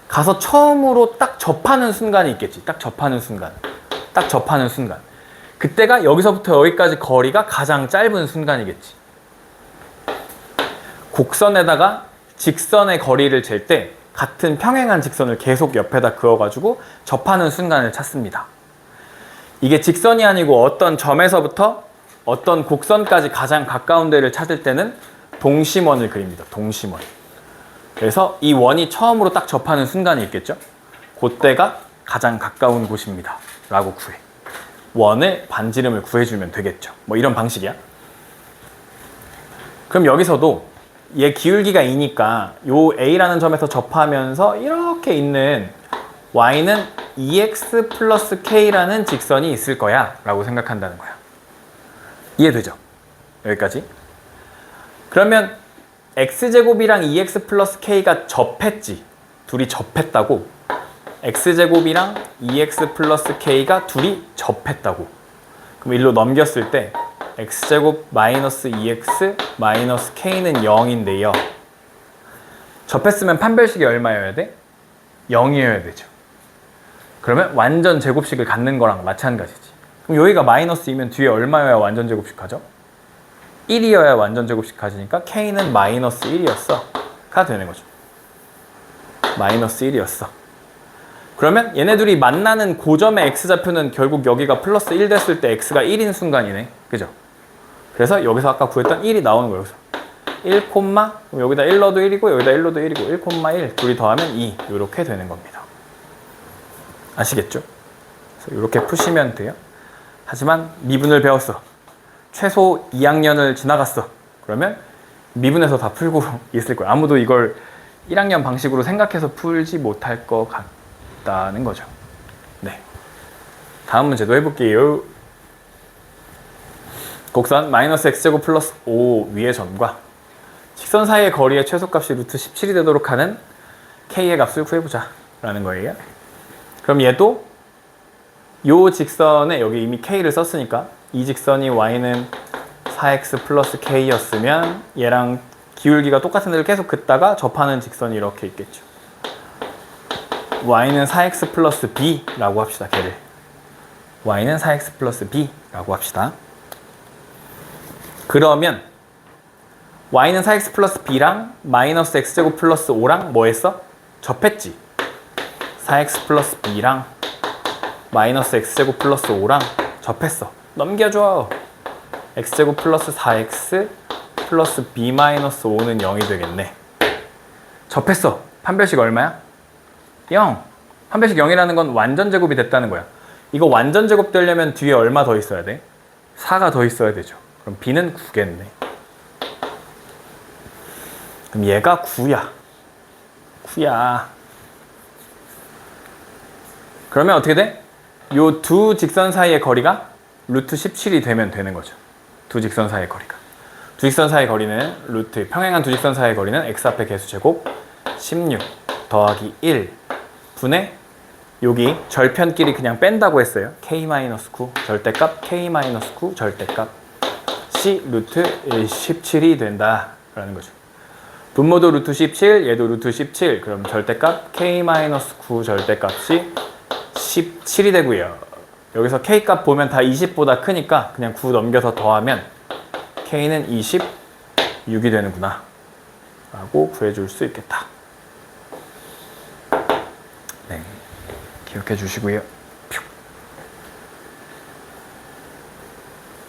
가서 처음으로 딱 접하는 순간이 있겠지. 딱 접하는 순간. 그때가 여기서부터 여기까지 거리가 가장 짧은 순간이겠지. 곡선에다가 직선의 거리를 잴 때 같은 평행한 직선을 계속 옆에다 그어가지고 접하는 순간을 찾습니다. 이게 직선이 아니고 어떤 점에서부터 어떤 곡선까지 가장 가까운 데를 찾을 때는 동심원을 그립니다. 동심원. 그래서 이 원이 처음으로 딱 접하는 순간이 있겠죠. 그때가 가장 가까운 곳입니다 라고 구해. 원의 반지름을 구해주면 되겠죠. 뭐 이런 방식이야. 그럼 여기서도 얘 기울기가 2니까 요 A라는 점에서 접하면서 이렇게 있는 Y는 2x 플러스 K라는 직선이 있을 거야 라고 생각한다는 거야. 이해되죠? 여기까지. 그러면 X제곱이랑 2x 플러스 K가 접했지. 둘이 접했다고. X제곱이랑 2x 플러스 K가 둘이 접했다고. 그럼 일로 넘겼을 때 X제곱 마이너스 2x 마이너스 K는 0인데요. 접했으면 판별식이 얼마여야 돼? 0이어야 되죠. 그러면 완전 제곱식을 갖는 거랑 마찬가지지. 그럼 여기가 마이너스 2면 뒤에 얼마여야 완전 제곱식 가죠? 1이어야 완전 제곱식 가지니까 K는 마이너스 1이었어 가 되는 거죠. 마이너스 1이었어. 그러면 얘네들이 만나는 고점의 X좌표는 결국 여기가 플러스 1 됐을 때 X가 1인 순간이네. 그죠? 그래서 여기서 아까 구했던 1이 나오는 거예요. 1, 그럼 여기다 1 넣어도 1이고 여기다 1 넣어도 1이고 1,1 둘이 더하면 2 이렇게 되는 겁니다. 아시겠죠? 그래서 이렇게 푸시면 돼요. 하지만 미분을 배웠어. 최소 2학년을 지나갔어. 그러면 미분에서 다 풀고 있을 거예요. 아무도 이걸 1학년 방식으로 생각해서 풀지 못할 것 같다는 거죠. 네. 다음 문제도 해볼게요. 곡선 마이너스 x제곱 플러스 5 위의 점과 직선 사이의 거리의 최소값이 루트 17이 되도록 하는 k의 값을 구해보자 라는 거예요. 그럼 얘도 요 직선에 여기 이미 k를 썼으니까 이 직선이 y는 4x 플러스 k였으면 얘랑 기울기가 똑같은 데를 계속 긋다가 접하는 직선이 이렇게 있겠죠. y는 4x 플러스 b라고 합시다. 걔를 y는 4x 플러스 b라고 합시다. 그러면 y는 4x 플러스 b랑 마이너스 x제곱 플러스 5랑 뭐 했어? 접했지. 4x 플러스 b랑 마이너스 x제곱 플러스 5랑 접했어. 넘겨줘. x제곱 플러스 4x 플러스 b 마이너스 5는 0이 되겠네. 접했어. 판별식 얼마야? 0. 판별식 0이라는 건 완전 제곱이 됐다는 거야. 이거 완전 제곱 되려면 뒤에 얼마 더 있어야 돼? 4가 더 있어야 되죠. 그럼 b는 9겠네. 그럼 얘가 9야. 9야. 그러면 어떻게 돼? 요 두 직선 사이의 거리가 루트 17이 되면 되는 거죠. 두 직선 사이의 거리가. 두 직선 사이의 거리는 루트 평행한 두 직선 사이의 거리는 x 앞에 개수 제곱 16 더하기 1 분의 여기 절편끼리 그냥 뺀다고 했어요. k-9 절대값 k-9 절대값이 루트 17이 된다라는 거죠. 분모도 루트 17, 얘도 루트 17. 그럼 절대값 k-9 절대값이 17이 되고요. 여기서 k값 보면 다 20보다 크니까 그냥 9 넘겨서 더하면 k는 26이 되는구나 라고 구해줄 수 있겠다. 네, 기억해 주시고요.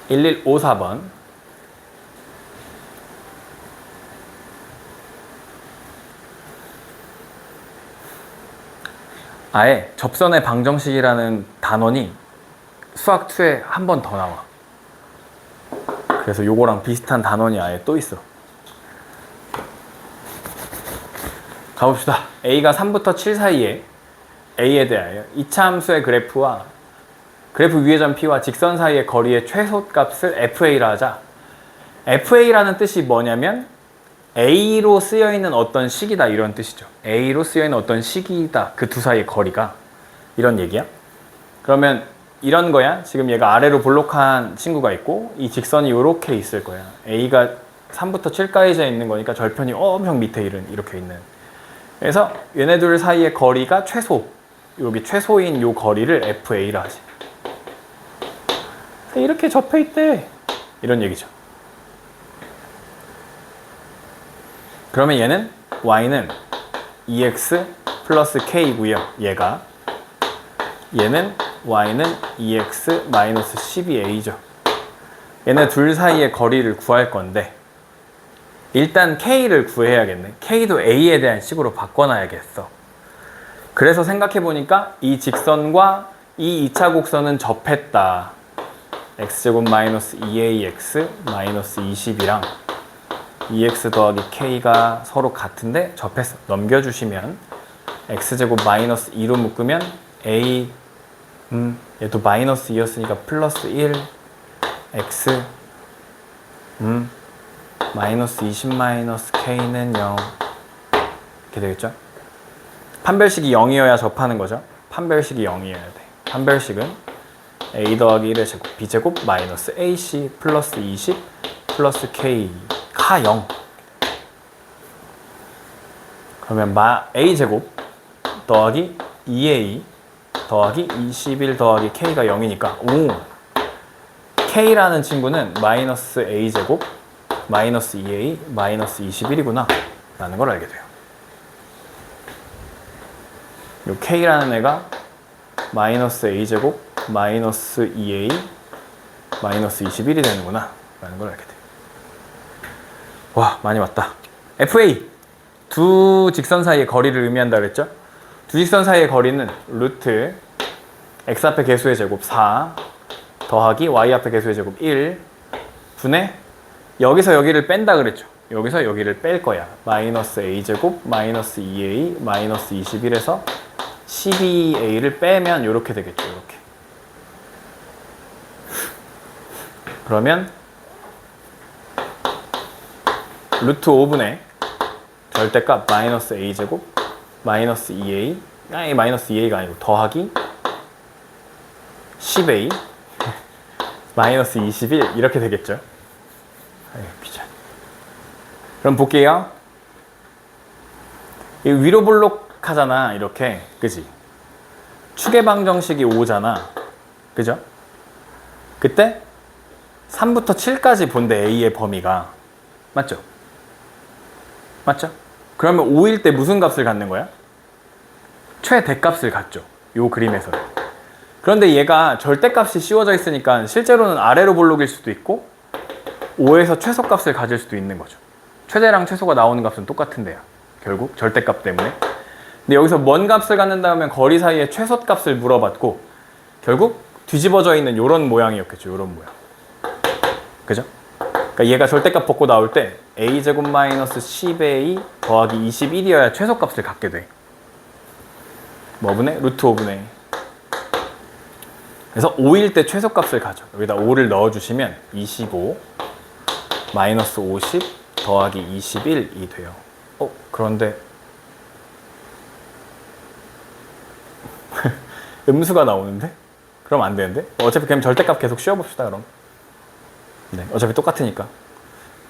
1154번 아예 접선의 방정식이라는 단원이 수학 2에 한 번 더 나와. 그래서 요거랑 비슷한 단원이 아예 또 있어. 가봅시다. a가 3부터 7 사이에 a에 대하여 이차함수의 그래프와 그래프 위의 점 p와 직선 사이의 거리의 최소값을 fa라 하자. fa라는 뜻이 뭐냐면 a로 쓰여있는 어떤 식이다 이런 뜻이죠. a로 쓰여있는 어떤 식이다. 그 두 사이의 거리가 이런 얘기야. 그러면 이런 거야. 지금 얘가 아래로 볼록한 친구가 있고 이 직선이 이렇게 있을 거야. a가 3부터 7까지 있는 거니까 절편이 엄청 밑에 이렇게 있는. 그래서 얘네들 사이의 거리가 최소. 여기 최소인 요 거리를 fa라 하지. 이렇게 접해 있대. 이런 얘기죠. 그러면 얘는 y는 2x 플러스 k고요. 얘는 y는 2x 마이너스 12a죠. 얘네 둘 사이의 거리를 구할 건데 일단 k를 구해야겠네. k도 a에 대한 식으로 바꿔놔야겠어. 그래서 생각해보니까 이 직선과 이 2차 곡선은 접했다. x제곱 마이너스 2ax 마이너스 20이랑 2x 더하기 k가 서로 같은데 접해서 넘겨주시면 x제곱 마이너스 2로 묶으면 a 얘도 마이너스 2였으니까 플러스 1 x 마이너스 20 마이너스 k는 0 이렇게 되겠죠? 판별식이 0이어야 접하는 거죠. 판별식이 0이어야 돼. 판별식은 a 더하기 1의 제곱 b제곱 마이너스 ac 플러스 20 플러스 k가 0. 그러면 a제곱 더하기 2a 더하기 21 더하기 k가 0이니까 k라는 친구는 마이너스 a제곱 마이너스 2a 마이너스 21이구나 라는 걸 알게 돼요. 요 k라는 애가 마이너스 a제곱 마이너스 2a 마이너스 21이 되는구나 라는 걸 알게 돼요. 와, 많이 왔다. fa 두 직선 사이의 거리를 의미한다 그랬죠? 두 직선 사이의 거리는 루트 x 앞에 개수의 제곱 4 더하기 y 앞에 개수의 제곱 1 분의 여기서 여기를 뺀다 그랬죠? 여기서 여기를 뺄 거야. 마이너스 a제곱 마이너스 2a 마이너스 21에서 12a를 빼면 이렇게 되겠죠. 이렇게. 그러면 루트 5분의 절대값 마이너스 a제곱 마이너스 2a 아니 마이너스 2a가 아니고 더하기 10a 마이너스 21 이렇게 되겠죠. 아유, 귀찮아. 그럼 볼게요. 이 위로 볼록 하잖아 이렇게, 그지? 축의 방정식이 5잖아, 그죠? 그때 3부터 7까지 본데 a의 범위가 맞죠? 맞죠? 그러면 5일 때 무슨 값을 갖는 거야? 최대값을 갖죠, 요 그림에서. 그런데 얘가 절대값이 씌워져 있으니까 실제로는 아래로 볼록일 수도 있고 5에서 최소값을 가질 수도 있는 거죠. 최대랑 최소가 나오는 값은 똑같은데요, 결국 절대값 때문에. 근데 여기서 뭔 값을 갖는다 하면 거리 사이의 최소값을 물어봤고 결국 뒤집어져 있는 요런 모양이었겠죠, 요런 모양. 그죠? 그러니까 얘가 절대값 벗고 나올 때 a제곱 마이너스 10a 더하기 21이어야 최소값을 갖게 돼. 뭐분의? 루트 5분의. 그래서 5일 때 최소값을 가져. 여기다 5를 넣어주시면 25 마이너스 50 더하기 21이 돼요. 그런데 음수가 나오는데? 그럼 안 되는데? 어차피 그냥 절대값 계속 씌워봅시다 그럼. 네, 어차피 똑같으니까.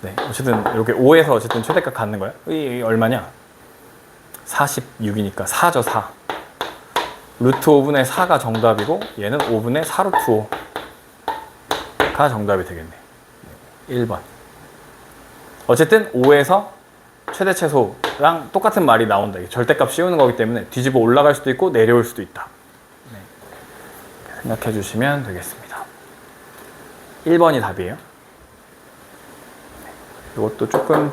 네, 어쨌든 이렇게 5에서 어쨌든 최대값 갖는 거야. 이 얼마냐? 46이니까 4죠, 4. 루트 5분의 4가 정답이고 얘는 5분의 4루트 5가 정답이 되겠네. 1번. 어쨌든 5에서 최대 최소랑 똑같은 말이 나온다. 절대값 씌우는 거기 때문에 뒤집어 올라갈 수도 있고 내려올 수도 있다. 네. 생각해 주시면 되겠습니다. 1번이 답이에요. 이것도 조금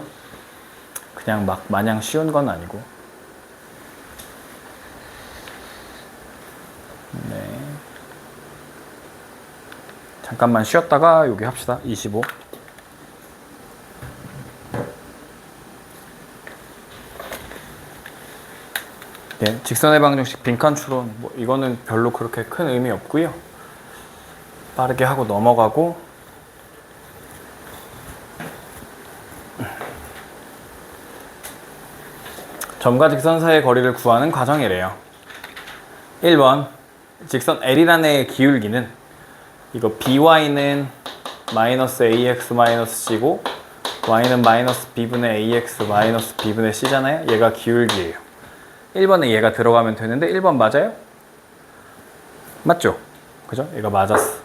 그냥 막 마냥 쉬운 건 아니고. 네. 잠깐만 쉬었다가 여기 합시다. 25. 네, 직선의 방정식 빈칸 추론. 뭐 이거는 별로 그렇게 큰 의미 없고요. 빠르게 하고 넘어가고. 점과 직선 사이의 거리를 구하는 과정이래요. 1번 직선 L이라는 애의 기울기는 이거 by는 마이너스 ax 마이너스 c고 y는 마이너스 b분의 ax 마이너스 b분의 c잖아요. 얘가 기울기예요. 1번에 얘가 들어가면 되는데 1번 맞아요? 맞죠? 그죠? 얘가 맞았어.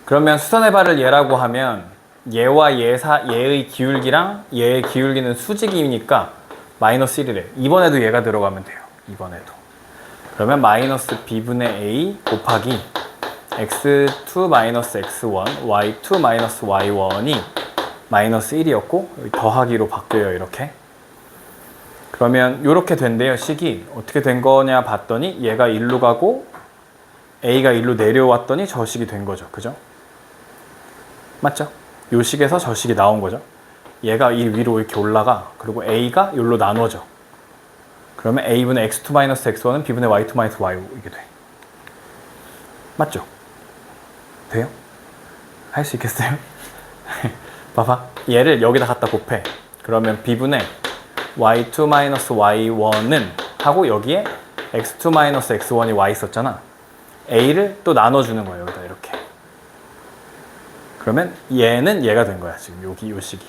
그러면 수선의 발을 얘라고 하면 얘와 얘의 기울기랑 얘의 기울기는 수직이니까 마이너스 1이래. 이번에도 얘가 들어가면 돼요. 이번에도. 그러면 마이너스 b분의 a 곱하기 x2 마이너스 x1 y2 마이너스 y1이 마이너스 1이었고 더하기로 바뀌어요. 이렇게. 그러면 이렇게 된대요. 식이 어떻게 된 거냐 봤더니 얘가 1로 가고 a가 1로 내려왔더니 저 식이 된 거죠. 그죠? 맞죠? 요 식에서 저 식이 나온 거죠. 얘가 이 위로 이렇게 올라가. 그리고 a가 여기로 나눠져. 그러면 a분의 x2 마이너스 x1은 b분의 y2 마이너스 y5 이게 돼. 맞죠? 돼요? 할 수 있겠어요? 봐봐. 얘를 여기다 갖다 곱해. 그러면 b분의 y2 마이너스 y1은 하고 여기에 x2 마이너스 x1이 y 있었잖아. a를 또 나눠주는 거예요. 여기다 이렇게. 그러면 얘는 얘가 된 거야. 지금 여기 요 식이.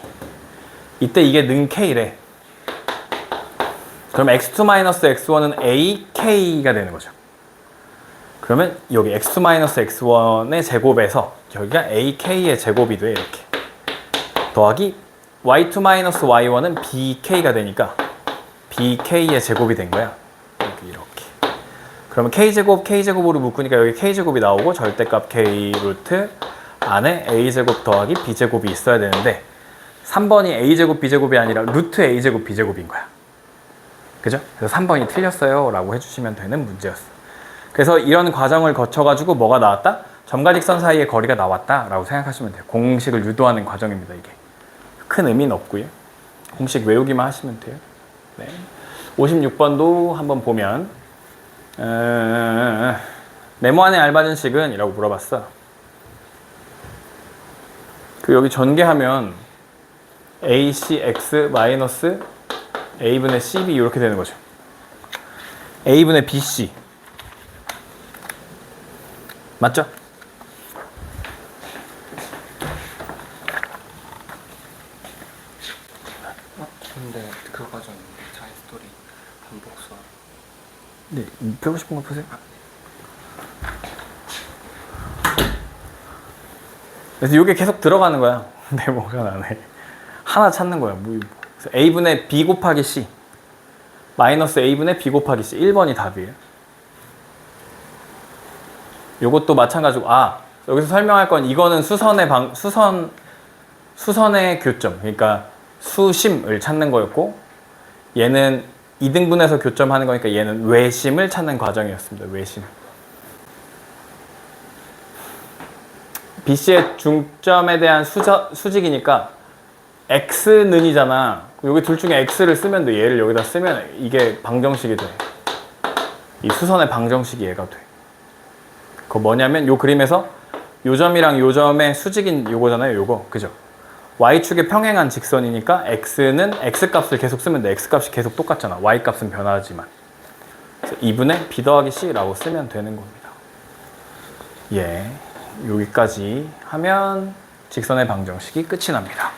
이때 이게 는 k래. 그럼 x2-x1은 ak가 되는 거죠. 그러면 여기 x2-x1의 제곱에서 여기가 ak의 제곱이 돼. 이렇게. 더하기 y2-y1은 bk가 되니까 bk의 제곱이 된 거야. 이렇게. 그러면 k제곱으로 묶으니까 여기 k제곱이 나오고 절대값 k 루트 안에 a제곱 더하기 b제곱이 있어야 되는데 3번이 a제곱 b제곱이 아니라 루트 a제곱 b제곱인 거야. 그죠? 그래서 3번이 틀렸어요 라고 해주시면 되는 문제였어. 그래서 이런 과정을 거쳐가지고 뭐가 나왔다? 점과 직선 사이의 거리가 나왔다 라고 생각하시면 돼요. 공식을 유도하는 과정입니다. 이게 큰 의미는 없고요. 공식 외우기만 하시면 돼요. 네. 56번도 한번 보면 네모 안의 알맞은 식은? 이라고 물어봤어. 그 여기 전개하면 ACX 마이너스 A분의 CB 이렇게 되는 거죠. A분의 BC 맞죠? 근데 그거 가져왔는데 자이스토리 반복수. 네, 펴고 싶은 거 푸세요. 그래서 이게 계속 들어가는 거야. 네모가 안에 하나 찾는 거야. 그래서 A분의 B 곱하기 C 마이너스 A분의 B 곱하기 C 1번이 답이에요. 요것도 마찬가지고 여기서 설명할 건 이거는 수선의 교점 그러니까 수심을 찾는 거였고 얘는 2등분해서 교점하는 거니까 얘는 외심을 찾는 과정이었습니다. 외심. BC의 중점에 대한 수직이니까 X는이잖아. 여기 둘 중에 X를 쓰면 돼. 얘를 여기다 쓰면 이게 방정식이 돼. 이 수선의 방정식이 얘가 돼. 그거 뭐냐면 요 그림에서 요 점이랑 요 점의 수직인 요거잖아요. 요거. 그죠? Y축에 평행한 직선이니까 X는 X값을 계속 쓰면 돼. X값이 계속 똑같잖아. Y값은 변하지만. 그래서 2분의 B 더하기 C라고 쓰면 되는 겁니다. 예. 여기까지 하면 직선의 방정식이 끝이 납니다.